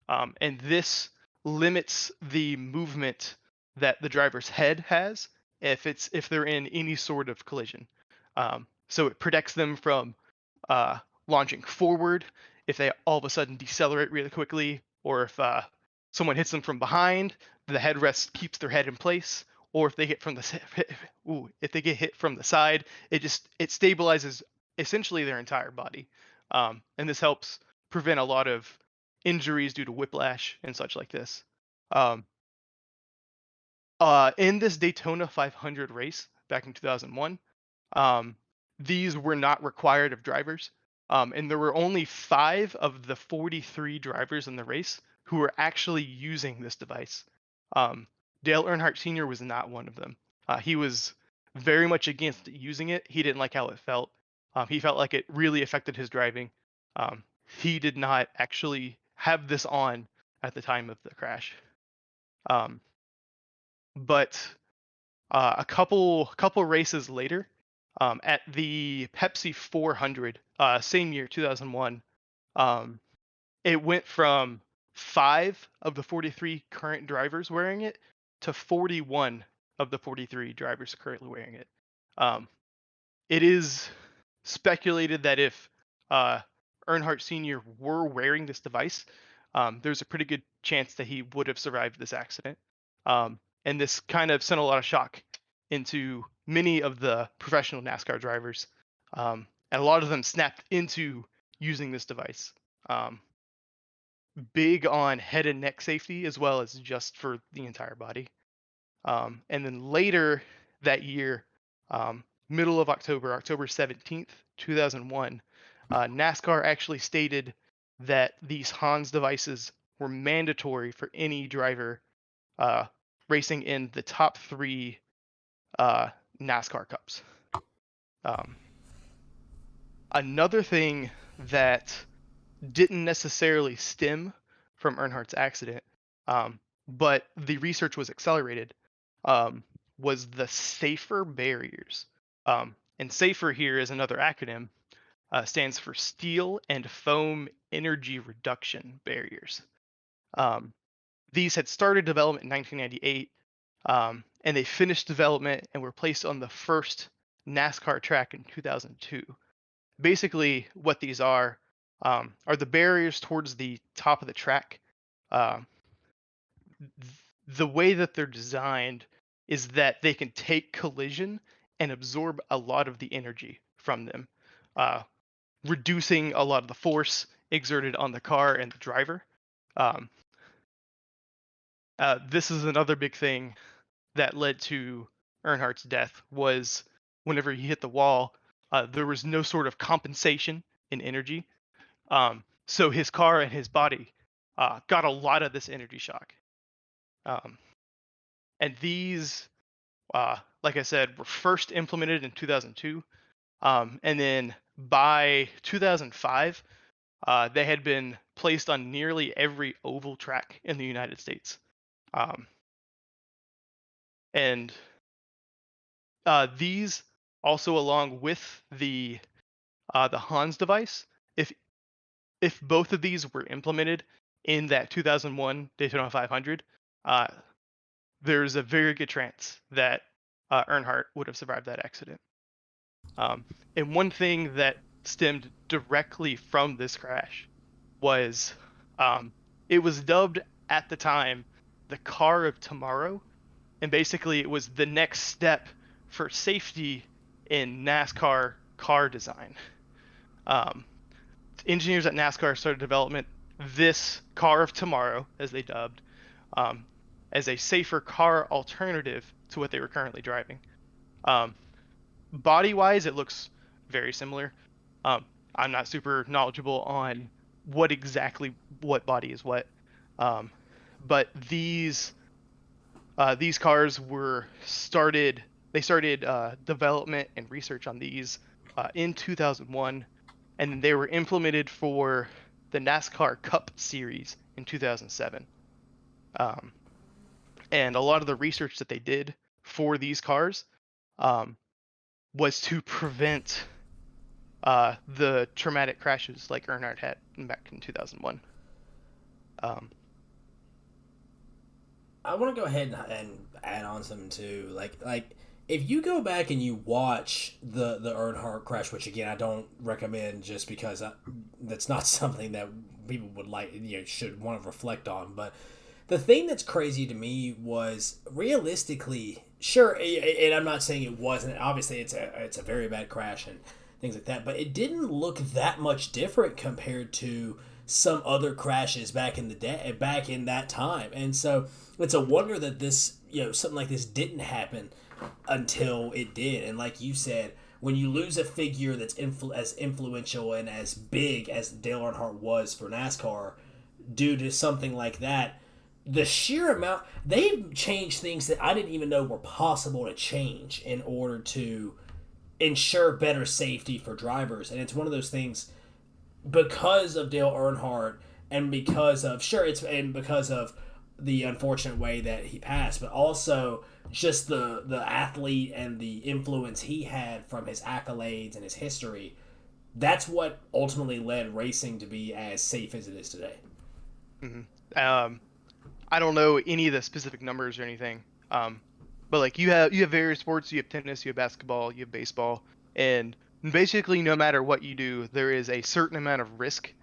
And this limits the movement that the driver's head has if they're in any sort of collision. So it protects them from launching forward if they all of a sudden decelerate really quickly, or if someone hits them from behind, the headrest keeps their head in place. Or if they get if they get hit from the side, it stabilizes essentially their entire body, and this helps prevent a lot of injuries due to whiplash and such like this. In this Daytona 500 race back in 2001, these were not required of drivers, and there were only 5 of the 43 drivers in the race who were actually using this device. Dale Earnhardt Sr. was not one of them. He was very much against using it. He didn't like how it felt. He felt like it really affected his driving. He did not actually have this on at the time of the crash. But a couple races later, at the Pepsi 400, same year, 2001, it went from 5 of the 43 current drivers wearing it to 41 of the 43 drivers currently wearing it. It is speculated that if Earnhardt Sr. were wearing this device, there's a pretty good chance that he would have survived this accident. And this kind of sent a lot of shock into many of the professional NASCAR drivers. And a lot of them snapped into using this device. Big on head and neck safety as well as just for the entire body. And then later that year, middle of October 17th, 2001, NASCAR actually stated that these Hans devices were mandatory for any driver racing in the top 3 NASCAR Cups. Another thing that didn't necessarily stem from Earnhardt's accident, but the research was accelerated, was the safer barriers. And safer here is another acronym, stands for Steel and Foam Energy Reduction Barriers. These had started development in 1998, and they finished development and were placed on the first NASCAR track in 2002. Basically, what these are the barriers towards the top of the track. The way that they're designed is that they can take collision and absorb a lot of the energy from them, reducing a lot of the force exerted on the car and the driver. This is another big thing that led to Earnhardt's death, was whenever he hit the wall, there was no sort of compensation in energy. So his car and his body got a lot of this energy shock. And these, like I said, were first implemented in 2002. And then by 2005, they had been placed on nearly every oval track in the United States. And these also, along with the Hans device, if both of these were implemented in that 2001 Daytona 500, there's a very good chance that Earnhardt would have survived that accident. And one thing that stemmed directly from this crash was it was dubbed at the time the car of tomorrow, and basically it was the next step for safety in NASCAR car design. Engineers at NASCAR started development this car of tomorrow, as they dubbed, as a safer car alternative to what they were currently driving. Body-wise, it looks very similar. I'm not super knowledgeable on what body is what, but these cars started development and research on these in 2001, and then they were implemented for the NASCAR Cup Series in 2007. And a lot of the research that they did for these cars was to prevent the traumatic crashes like Earnhardt had back in 2001. I want to go ahead and add on something too. Like if you go back and you watch the Earnhardt crash, which again I don't recommend just because that's not something that people would should want to reflect on. But the thing that's crazy to me was realistically, sure, and I'm not saying it wasn't. Obviously, it's a very bad crash and things like that, but it didn't look that much different compared to some other crashes back in the day, back in that time. And so it's a wonder that this, something like this didn't happen until it did. And like you said, when you lose a figure that's as influential and as big as Dale Earnhardt was for NASCAR due to something like that, the sheer amount, they've changed things that I didn't even know were possible to change in order to ensure better safety for drivers. And it's one of those things, because of Dale Earnhardt and because of the unfortunate way that he passed, but also just the athlete and the influence he had from his accolades and his history. That's what ultimately led racing to be as safe as it is today. Mm-hmm. I don't know any of the specific numbers or anything, but like you have various sports. You have tennis, you have basketball, you have baseball, and basically no matter what you do, there is a certain amount of risk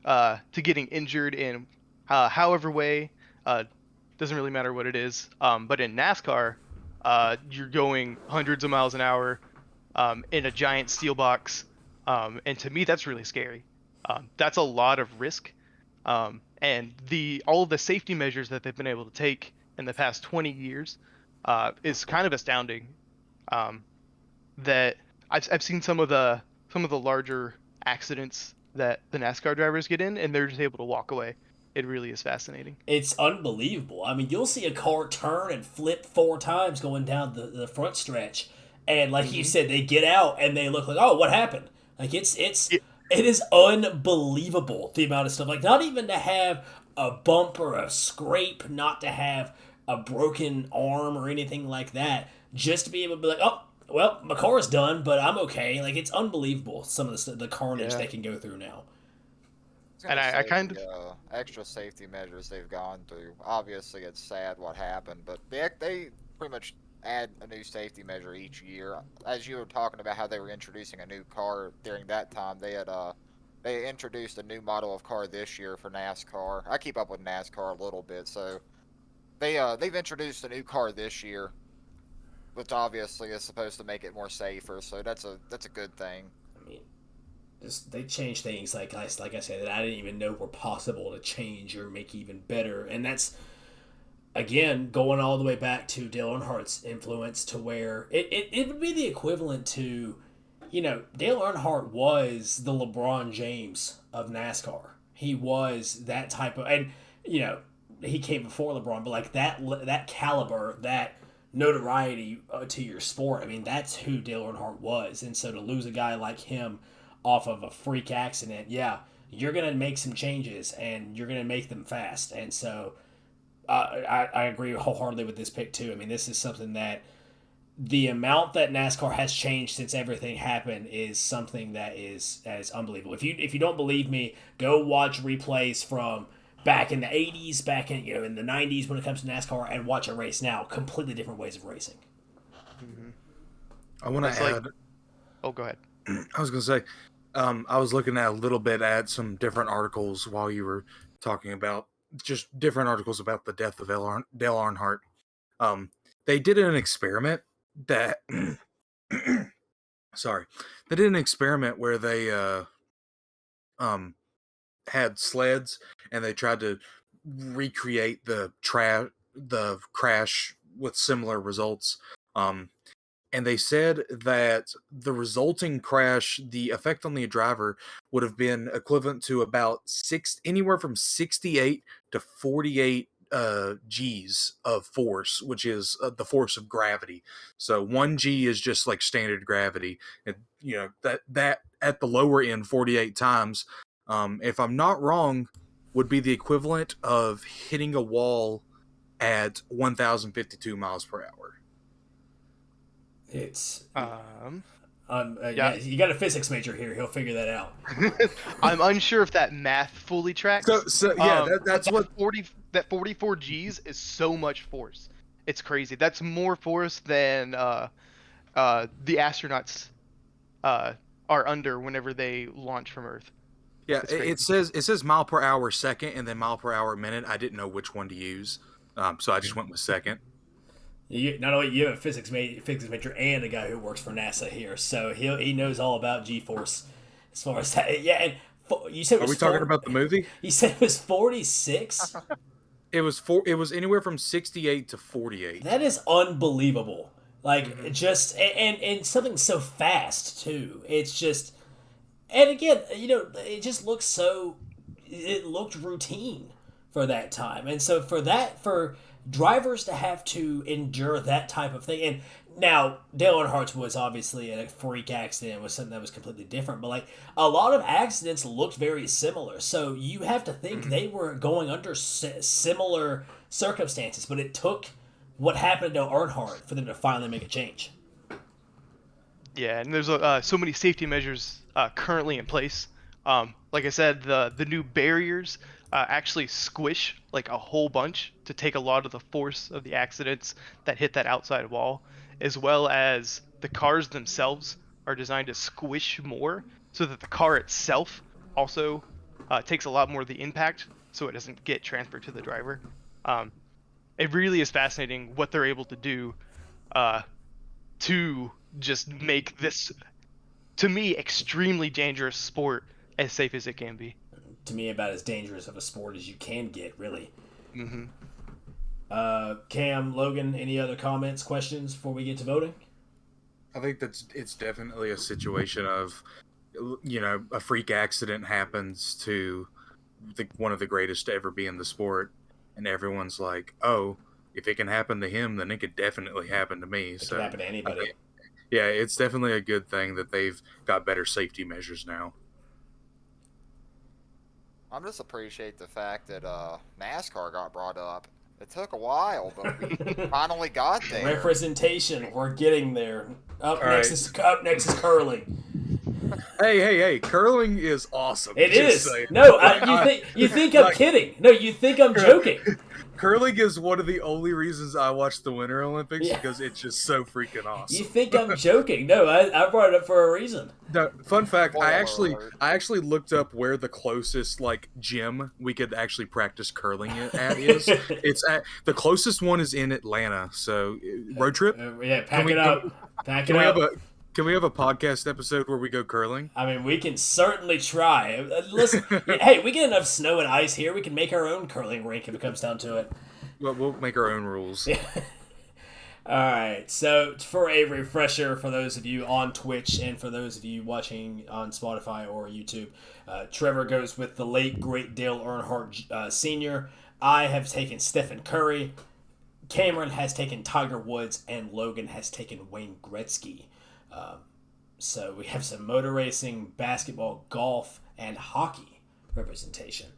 to getting injured in however way. Doesn't really matter what it is. But in NASCAR, you're going hundreds of miles an hour in a giant steel box, and to me that's really scary. That's a lot of risk. And all of the safety measures that they've been able to take in the past 20 years is kind of astounding. That I've seen some of the larger accidents that the NASCAR drivers get in, and they're just able to walk away. It really is fascinating. It's unbelievable. I mean, you'll see a car turn and flip 4 times going down the front stretch, and like you said, they get out and they look like, oh, what happened? Like it is unbelievable the amount of stuff. Like not even to have a bump or a scrape, not to have a broken arm or anything like that, just to be able to be like, oh, well, my car's done, but I'm okay. Like it's unbelievable some of the carnage they can go through now. And I kind of extra safety measures they've gone through. Obviously, it's sad what happened, but they pretty much add a new safety measure each year. As you were talking about how they were introducing a new car during that time, they introduced a new model of car this year for NASCAR. I keep up with NASCAR a little bit, so they've introduced a new car this year, which obviously is supposed to make it more safer. So that's a good thing. I mean, they change things like I said that I didn't even know were possible to change or make even better, and that's again going all the way back to Dale Earnhardt's influence to where it would be the equivalent to, Dale Earnhardt was the LeBron James of NASCAR. He was that type of, and he came before LeBron, but like that caliber, that notoriety to your sport. I mean, that's who Dale Earnhardt was. And so to lose a guy like him off of a freak accident, yeah, you're going to make some changes and you're going to make them fast. And so I agree wholeheartedly with this pick too. I mean, this is something that the amount that NASCAR has changed since everything happened is something that is unbelievable. If you don't believe me, go watch replays from back in the 80s, back in in the 90s when it comes to NASCAR, and watch a race now. Completely different ways of racing. Mm-hmm. I want to add. Oh, go ahead. I was going to say, I was looking at a little bit at some different articles while you were talking about just different articles about the death of Dale Earnhardt. They did an experiment that they did an experiment where they had sleds and they tried to recreate the crash with similar results, and they said that the resulting crash, the effect on the driver would have been equivalent to about anywhere from 68 to 48 G's of force, which is the force of gravity. So 1 G is just like standard gravity, and that at the lower end 48 times, if I'm not wrong, would be the equivalent of hitting a wall at 1,052 miles per hour. It's yeah. You got a physics major here. He'll figure that out. I'm unsure if that math fully tracks. So yeah, that's what 44 G's is so much force. It's crazy. That's more force than the astronauts are under whenever they launch from Earth. Yeah, it says mile per hour second and then mile per hour minute. I didn't know which one to use, so I just went with second. Not only you have a physics major and a guy who works for NASA here, so he knows all about G-force as far as that. Yeah, and you said are we talking about the movie? You said it was 46. It was anywhere from 68 to 48. That is unbelievable. Like just and something so fast too. It's just, and again, it just looks it looked routine for that time, and so for drivers to have to endure that type of thing. And now Dale Earnhardt's was obviously a freak accident, was something that was completely different, but like a lot of accidents looked very similar, so you have to think they were going under similar circumstances, but it took what happened to Earnhardt for them to finally make a change. Yeah, and there's so many safety measures currently in place. Like I said, the new barriers actually squish like a whole bunch to take a lot of the force of the accidents that hit that outside wall, as well as the cars themselves are designed to squish more so that the car itself also takes a lot more of the impact so it doesn't get transferred to the driver. It really is fascinating what they're able to do to just make this, to me, extremely dangerous sport as safe as it can be. To me, about as dangerous of a sport as you can get, really. Mm-hmm. Cam, Logan, any other comments, questions before we get to voting? I think it's definitely a situation of, a freak accident happens to one of the greatest to ever be in the sport, and everyone's like, oh, if it can happen to him, then it could definitely happen to me. It can happen to anybody. Yeah, it's definitely a good thing that they've got better safety measures now. I'm just appreciate the fact that NASCAR got brought up. It took a while, but we finally got there. Representation, we're getting there. Up next is curling. Hey! Curling is awesome. It is. Saying. No, you think I'm kidding? No, you think I'm joking? Curling is one of the only reasons I watch the Winter Olympics because it's just so freaking awesome. You think I'm joking? No, I brought it up for a reason. No, fun fact, I actually looked up where the closest gym we could actually practice curling at is. It's the closest one is in Atlanta. So road trip. Pack it up. Can we have a podcast episode where we go curling? I mean, we can certainly try. Listen, hey, we get enough snow and ice here. We can make our own curling rink if it comes down to it. Well, we'll make our own rules. All right. So for a refresher, for those of you on Twitch and for those of you watching on Spotify or YouTube, Trevor goes with the late, great Dale Earnhardt Sr. I have taken Stephen Curry. Cameron has taken Tiger Woods, and Logan has taken Wayne Gretzky. So we have some motor racing, basketball, golf, and hockey representation.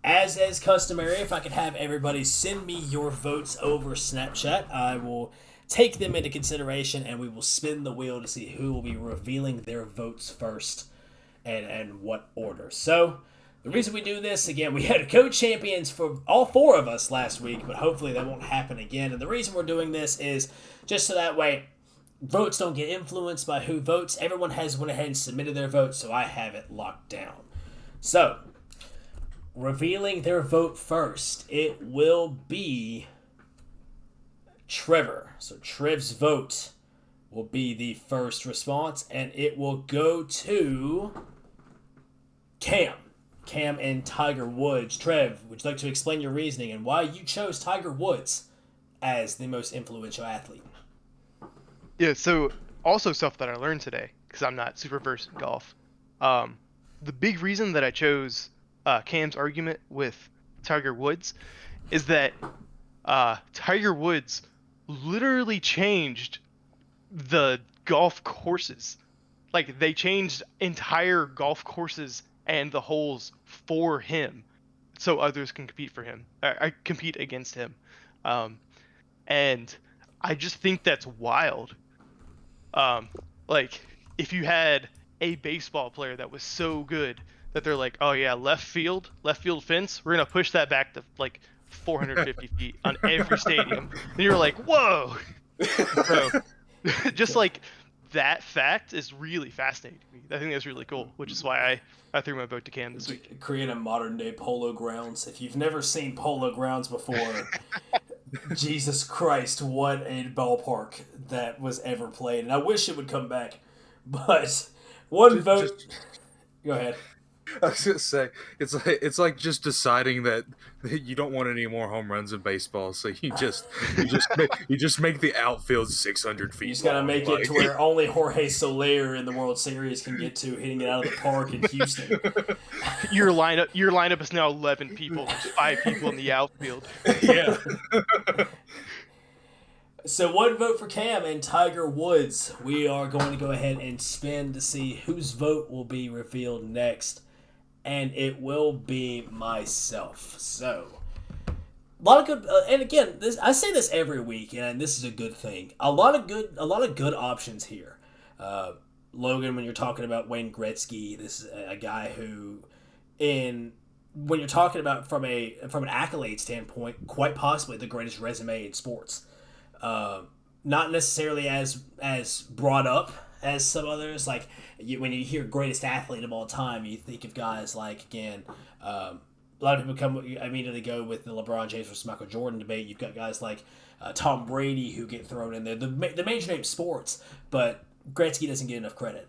As is customary, if I could have everybody send me your votes over Snapchat, I will take them into consideration, and we will spin the wheel to see who will be revealing their votes first and what order. So the reason we do this, again, we had co-champions for all four of us last week, but hopefully that won't happen again. And the reason we're doing this is just so that way votes don't get influenced by who votes. Everyone has went ahead and submitted their votes, so I have it locked down. So, revealing their vote first, it will be Trevor. So Trev's vote will be the first response, and it will go to Cam. Cam and Tiger Woods. Trev, would you like to explain your reasoning and why you chose Tiger Woods as the most influential athlete? Yeah, so also stuff that I learned today, because I'm not super versed in golf. The big reason that I chose Cam's argument with Tiger Woods is that Tiger Woods literally changed the golf courses. Like, they changed entire golf courses and the holes for him so others can compete against him. And I just think that's wild. Like, if you had a baseball player that was so good that they're like, oh yeah, left field fence, we're gonna push that back to like 450 feet on every stadium, and you're like, whoa. So, just like that fact is really fascinating to me. I think that's really cool, which is why I threw my vote to Cam this week. Create a modern day Polo Grounds. If you've never seen Polo Grounds before, Jesus Christ, what a ballpark that was ever played. And I wish it would come back. But one vote. Go ahead. I was gonna say it's like just deciding that you don't want any more home runs in baseball, so you just make the outfield 600 feet. You just gotta make it to where only Jorge Soler in the World Series can get to, hitting it out of the park in Houston. Your lineup is now 11 people. There's 5 people in the outfield. Yeah. So one vote for Cam and Tiger Woods. We are going to go ahead and spin to see whose vote will be revealed next. And it will be myself. So, a lot of good, and again, I say this every week, and this is a good thing. A lot of good options here. Logan, when you're talking about Wayne Gretzky, this is a guy who, when you're talking about from an accolade standpoint, quite possibly the greatest resume in sports. Not necessarily as brought up as some others. Like, when you hear greatest athlete of all time, you think of guys like, again, a lot of people immediately go with the LeBron James versus Michael Jordan debate. You've got guys like Tom Brady who get thrown in there, the major name sports, but Gretzky doesn't get enough credit.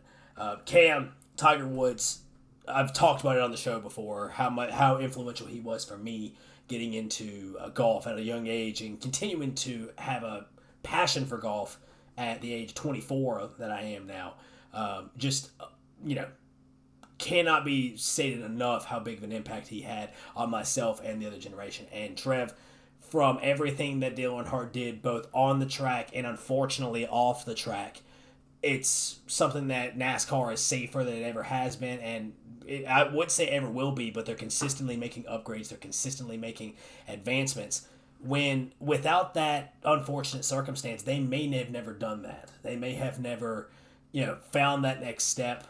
Cam, Tiger Woods, I've talked about it on the show before, how influential he was for me getting into golf at a young age and continuing to have a passion for golf at the age 24 that I am now. Cannot be stated enough how big of an impact he had on myself and the other generation. And Trev, from everything that Dale Earnhardt did, both on the track and unfortunately off the track, it's something that NASCAR is safer than it ever has been, and I would say ever will be, but they're consistently making upgrades, they're consistently making advancements. When without that unfortunate circumstance, they may have never done that. They may have never, found that next step.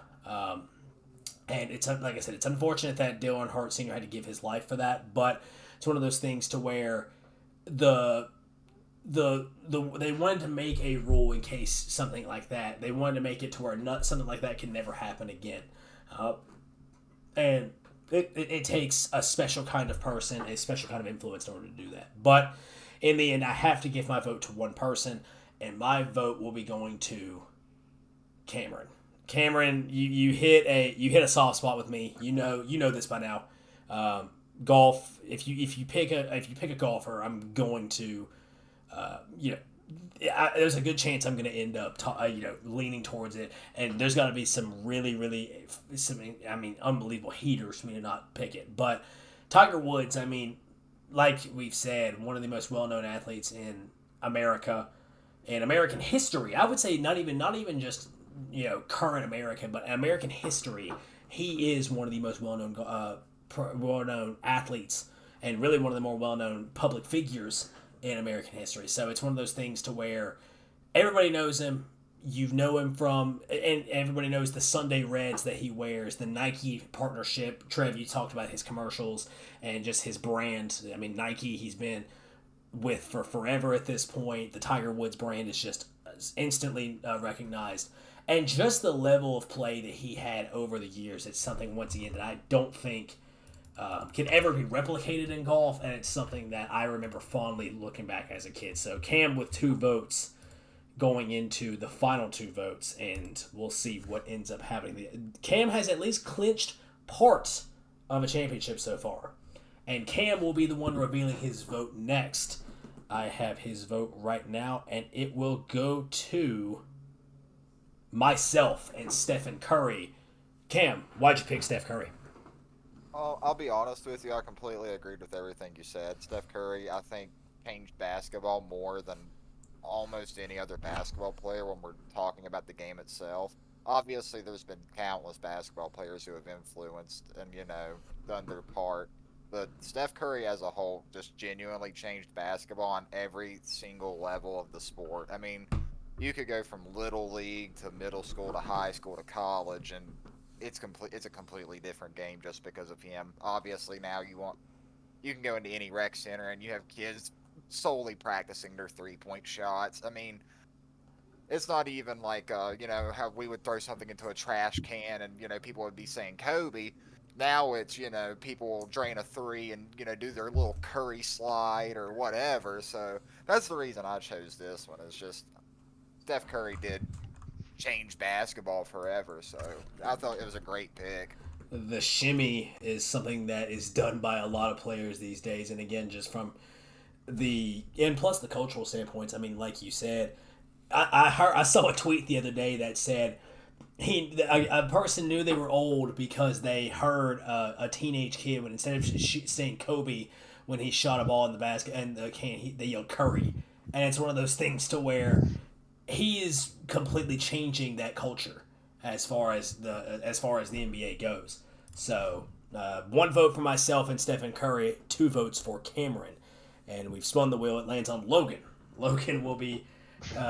And it's, like I said, it's unfortunate that Dale Earnhardt Sr. had to give his life for that, but it's one of those things to where they wanted to make a rule in case something like that. They wanted to make it to where something like that can never happen again. And it takes a special kind of person, a special kind of influence in order to do that. But in the end, I have to give my vote to one person, and my vote will be going to Cameron. Cameron, you hit a soft spot with me. You know this by now. Golf. If you pick a golfer, I'm going to, there's a good chance I'm going to end up, leaning towards it. And there's got to be some really, unbelievable heaters for me to not pick it. But Tiger Woods, like we've said, one of the most well-known athletes in America, in American history. I would say not even just current American, but American history. He is one of the most well-known athletes, and really one of the more well-known public figures in American history. So it's one of those things to where everybody knows him. You know him from, and everybody knows the Sunday Reds that he wears, the Nike partnership. Trev, you talked about his commercials and just his brand. I mean, Nike, he's been with for forever at this point. The Tiger Woods brand is just instantly recognized. And just the level of play that he had over the years, it's something, once again, that I don't think can ever be replicated in golf, and it's something that I remember fondly looking back as a kid. So Cam with 2 votes going into the final 2 votes, and we'll see what ends up happening. Cam has at least clinched part of a championship so far, and Cam will be the one revealing his vote next. I have his vote right now, and it will go to myself and Stephen Curry. Cam, why'd you pick Steph Curry? I'll be honest with you. I completely agreed with everything you said. Steph Curry, I think, changed basketball more than almost any other basketball player when we're talking about the game itself. Obviously, there's been countless basketball players who have influenced and, done their part. But Steph Curry as a whole just genuinely changed basketball on every single level of the sport. I mean, you could go from little league to middle school to high school to college, and it's a completely different game just because of him. Obviously, now you can go into any rec center and you have kids solely practicing their 3-point shots. I mean, it's not even like how we would throw something into a trash can and people would be saying Kobe. Now it's people will drain a 3 and do their little Curry slide or whatever. So that's the reason I chose this one. It's just Steph Curry did change basketball forever, so I thought it was a great pick. The shimmy is something that is done by a lot of players these days, and again, just from and plus the cultural standpoints. I mean, like you said, I saw a tweet the other day that said a person knew they were old because they heard a teenage kid when instead of saying Kobe when he shot a ball in the basket and the can, they yelled Curry, and it's one of those things to where he is completely changing that culture as far as the NBA goes. So 1 vote for myself and Stephen Curry, 2 votes for Cameron, and we've spun the wheel. It lands on Logan. Logan will be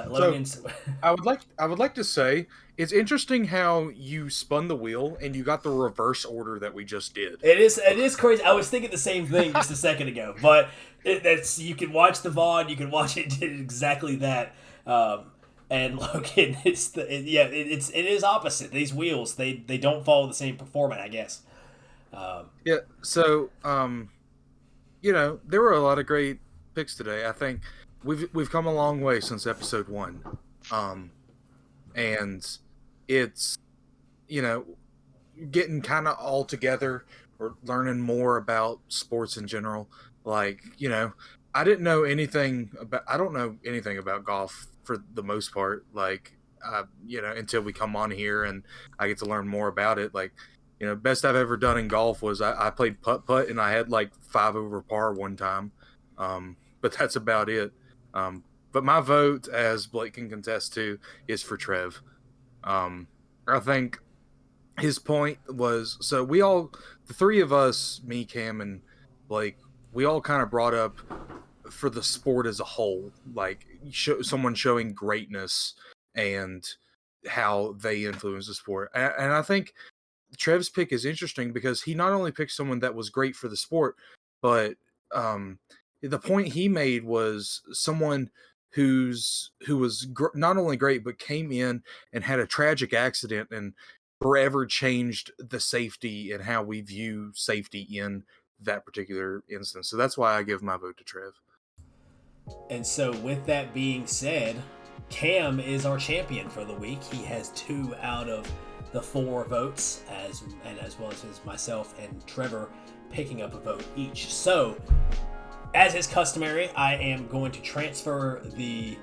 Logan's. So, I would like to say it's interesting how you spun the wheel and you got the reverse order that we just did. It is crazy. I was thinking the same thing just a second ago, but you can watch the VOD. You can watch it did exactly that. And Logan, it is opposite. These wheels, they don't follow the same format, I guess. So there were a lot of great picks today. I think we've come a long way since episode 1, and it's getting kind of all together or learning more about sports in general. Like I don't know anything about golf for the most part, like until we come on here and I get to learn more about it. Like best I've ever done in golf was I played putt and I had like 5 over par one time, but that's about it. But my vote, as Blake can contest to, is for Trev. I think his point was, so the 3 of us, me, Cam, and Blake, we all kind of brought up for the sport as a whole, like someone showing greatness and how they influence the sport. And I think Trev's pick is interesting because he not only picked someone that was great for the sport, but the point he made was someone who was not only great, but came in and had a tragic accident and forever changed the safety and how we view safety in that particular instance. So that's why I give my vote to Trev. And so with that being said, Cam is our champion for the week. He has 2 out of the 4 votes, as well as myself and Trevor picking up a vote each. So, as is customary, I am going to transfer the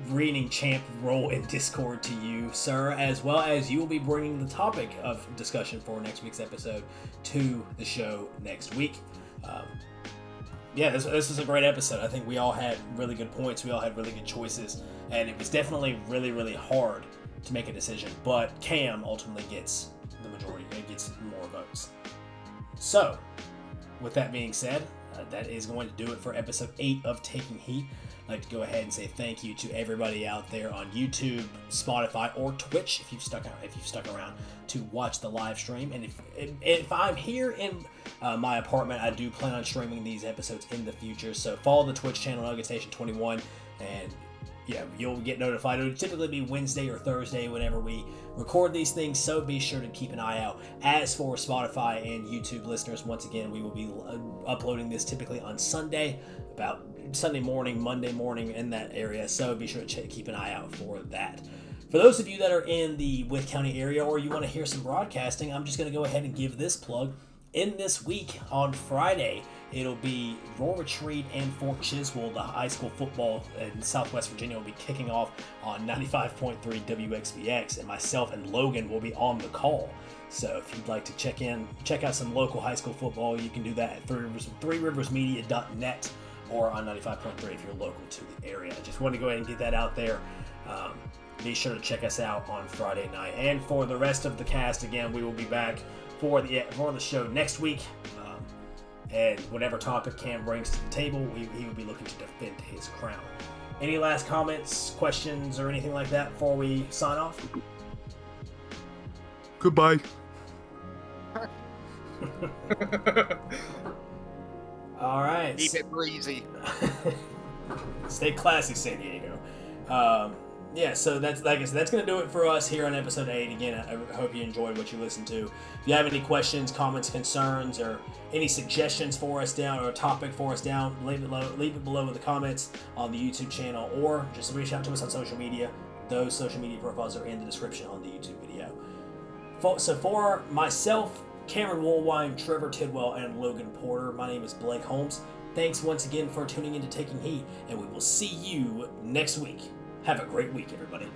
reigning champ role in Discord to you, sir, as well as you will be bringing the topic of discussion for next week's episode to the show next week. yeah, this was a great episode. I think we all had really good points. We all had really good choices, and it was definitely really, really hard to make a decision. But Cam ultimately gets the majority. It gets more votes. So, with that being said, that is going to do it for episode 8 of Taking Heat. I'd like to go ahead and say thank you to everybody out there on YouTube, Spotify, or Twitch if you've stuck around to watch the live stream. And if I'm here in my apartment, I do plan on streaming these episodes in the future. So follow the Twitch channel NuggetStation21, and yeah, you'll get notified. It'll typically be Wednesday or Thursday whenever we record these things, so be sure to keep an eye out. As for Spotify and YouTube listeners, once again, we will be uploading this typically on Sunday, about Sunday morning, Monday morning, in that area, so be sure to keep an eye out for that. For those of you that are in the Wythe County area or you want to hear some broadcasting, I'm just going to go ahead and give this plug. In this week, on Friday, it'll be Royal Retreat and Fort Chiswell. The high school football in Southwest Virginia will be kicking off on 95.3 WXBX, and myself and Logan will be on the call. So if you'd like to check out some local high school football, you can do that at threeriversmedia.net or on 95.3 if you're local to the area. I just wanted to go ahead and get that out there. Be sure to check us out on Friday night. And for the rest of the cast, again, we will be back for the show next week. And whatever topic Cam brings to the table, he will be looking to defend his crown. Any last comments, questions, or anything like that before we sign off? Goodbye. All right. Keep it breezy. Stay classy, San Diego. Yeah, so that's like I said, that's going to do it for us here on episode 8. Again, I hope you enjoyed what you listened to. If you have any questions, comments, concerns, or any suggestions for us down, or a topic for us down, leave it below in the comments on the YouTube channel, or just reach out to us on social media. Those social media profiles are in the description on the YouTube video. So for myself, Cameron Woolwine, Trevor Tidwell, and Logan Porter, my name is Blake Holmes. Thanks once again for tuning in to Taking Heat, and we will see you next week. Have a great week, everybody.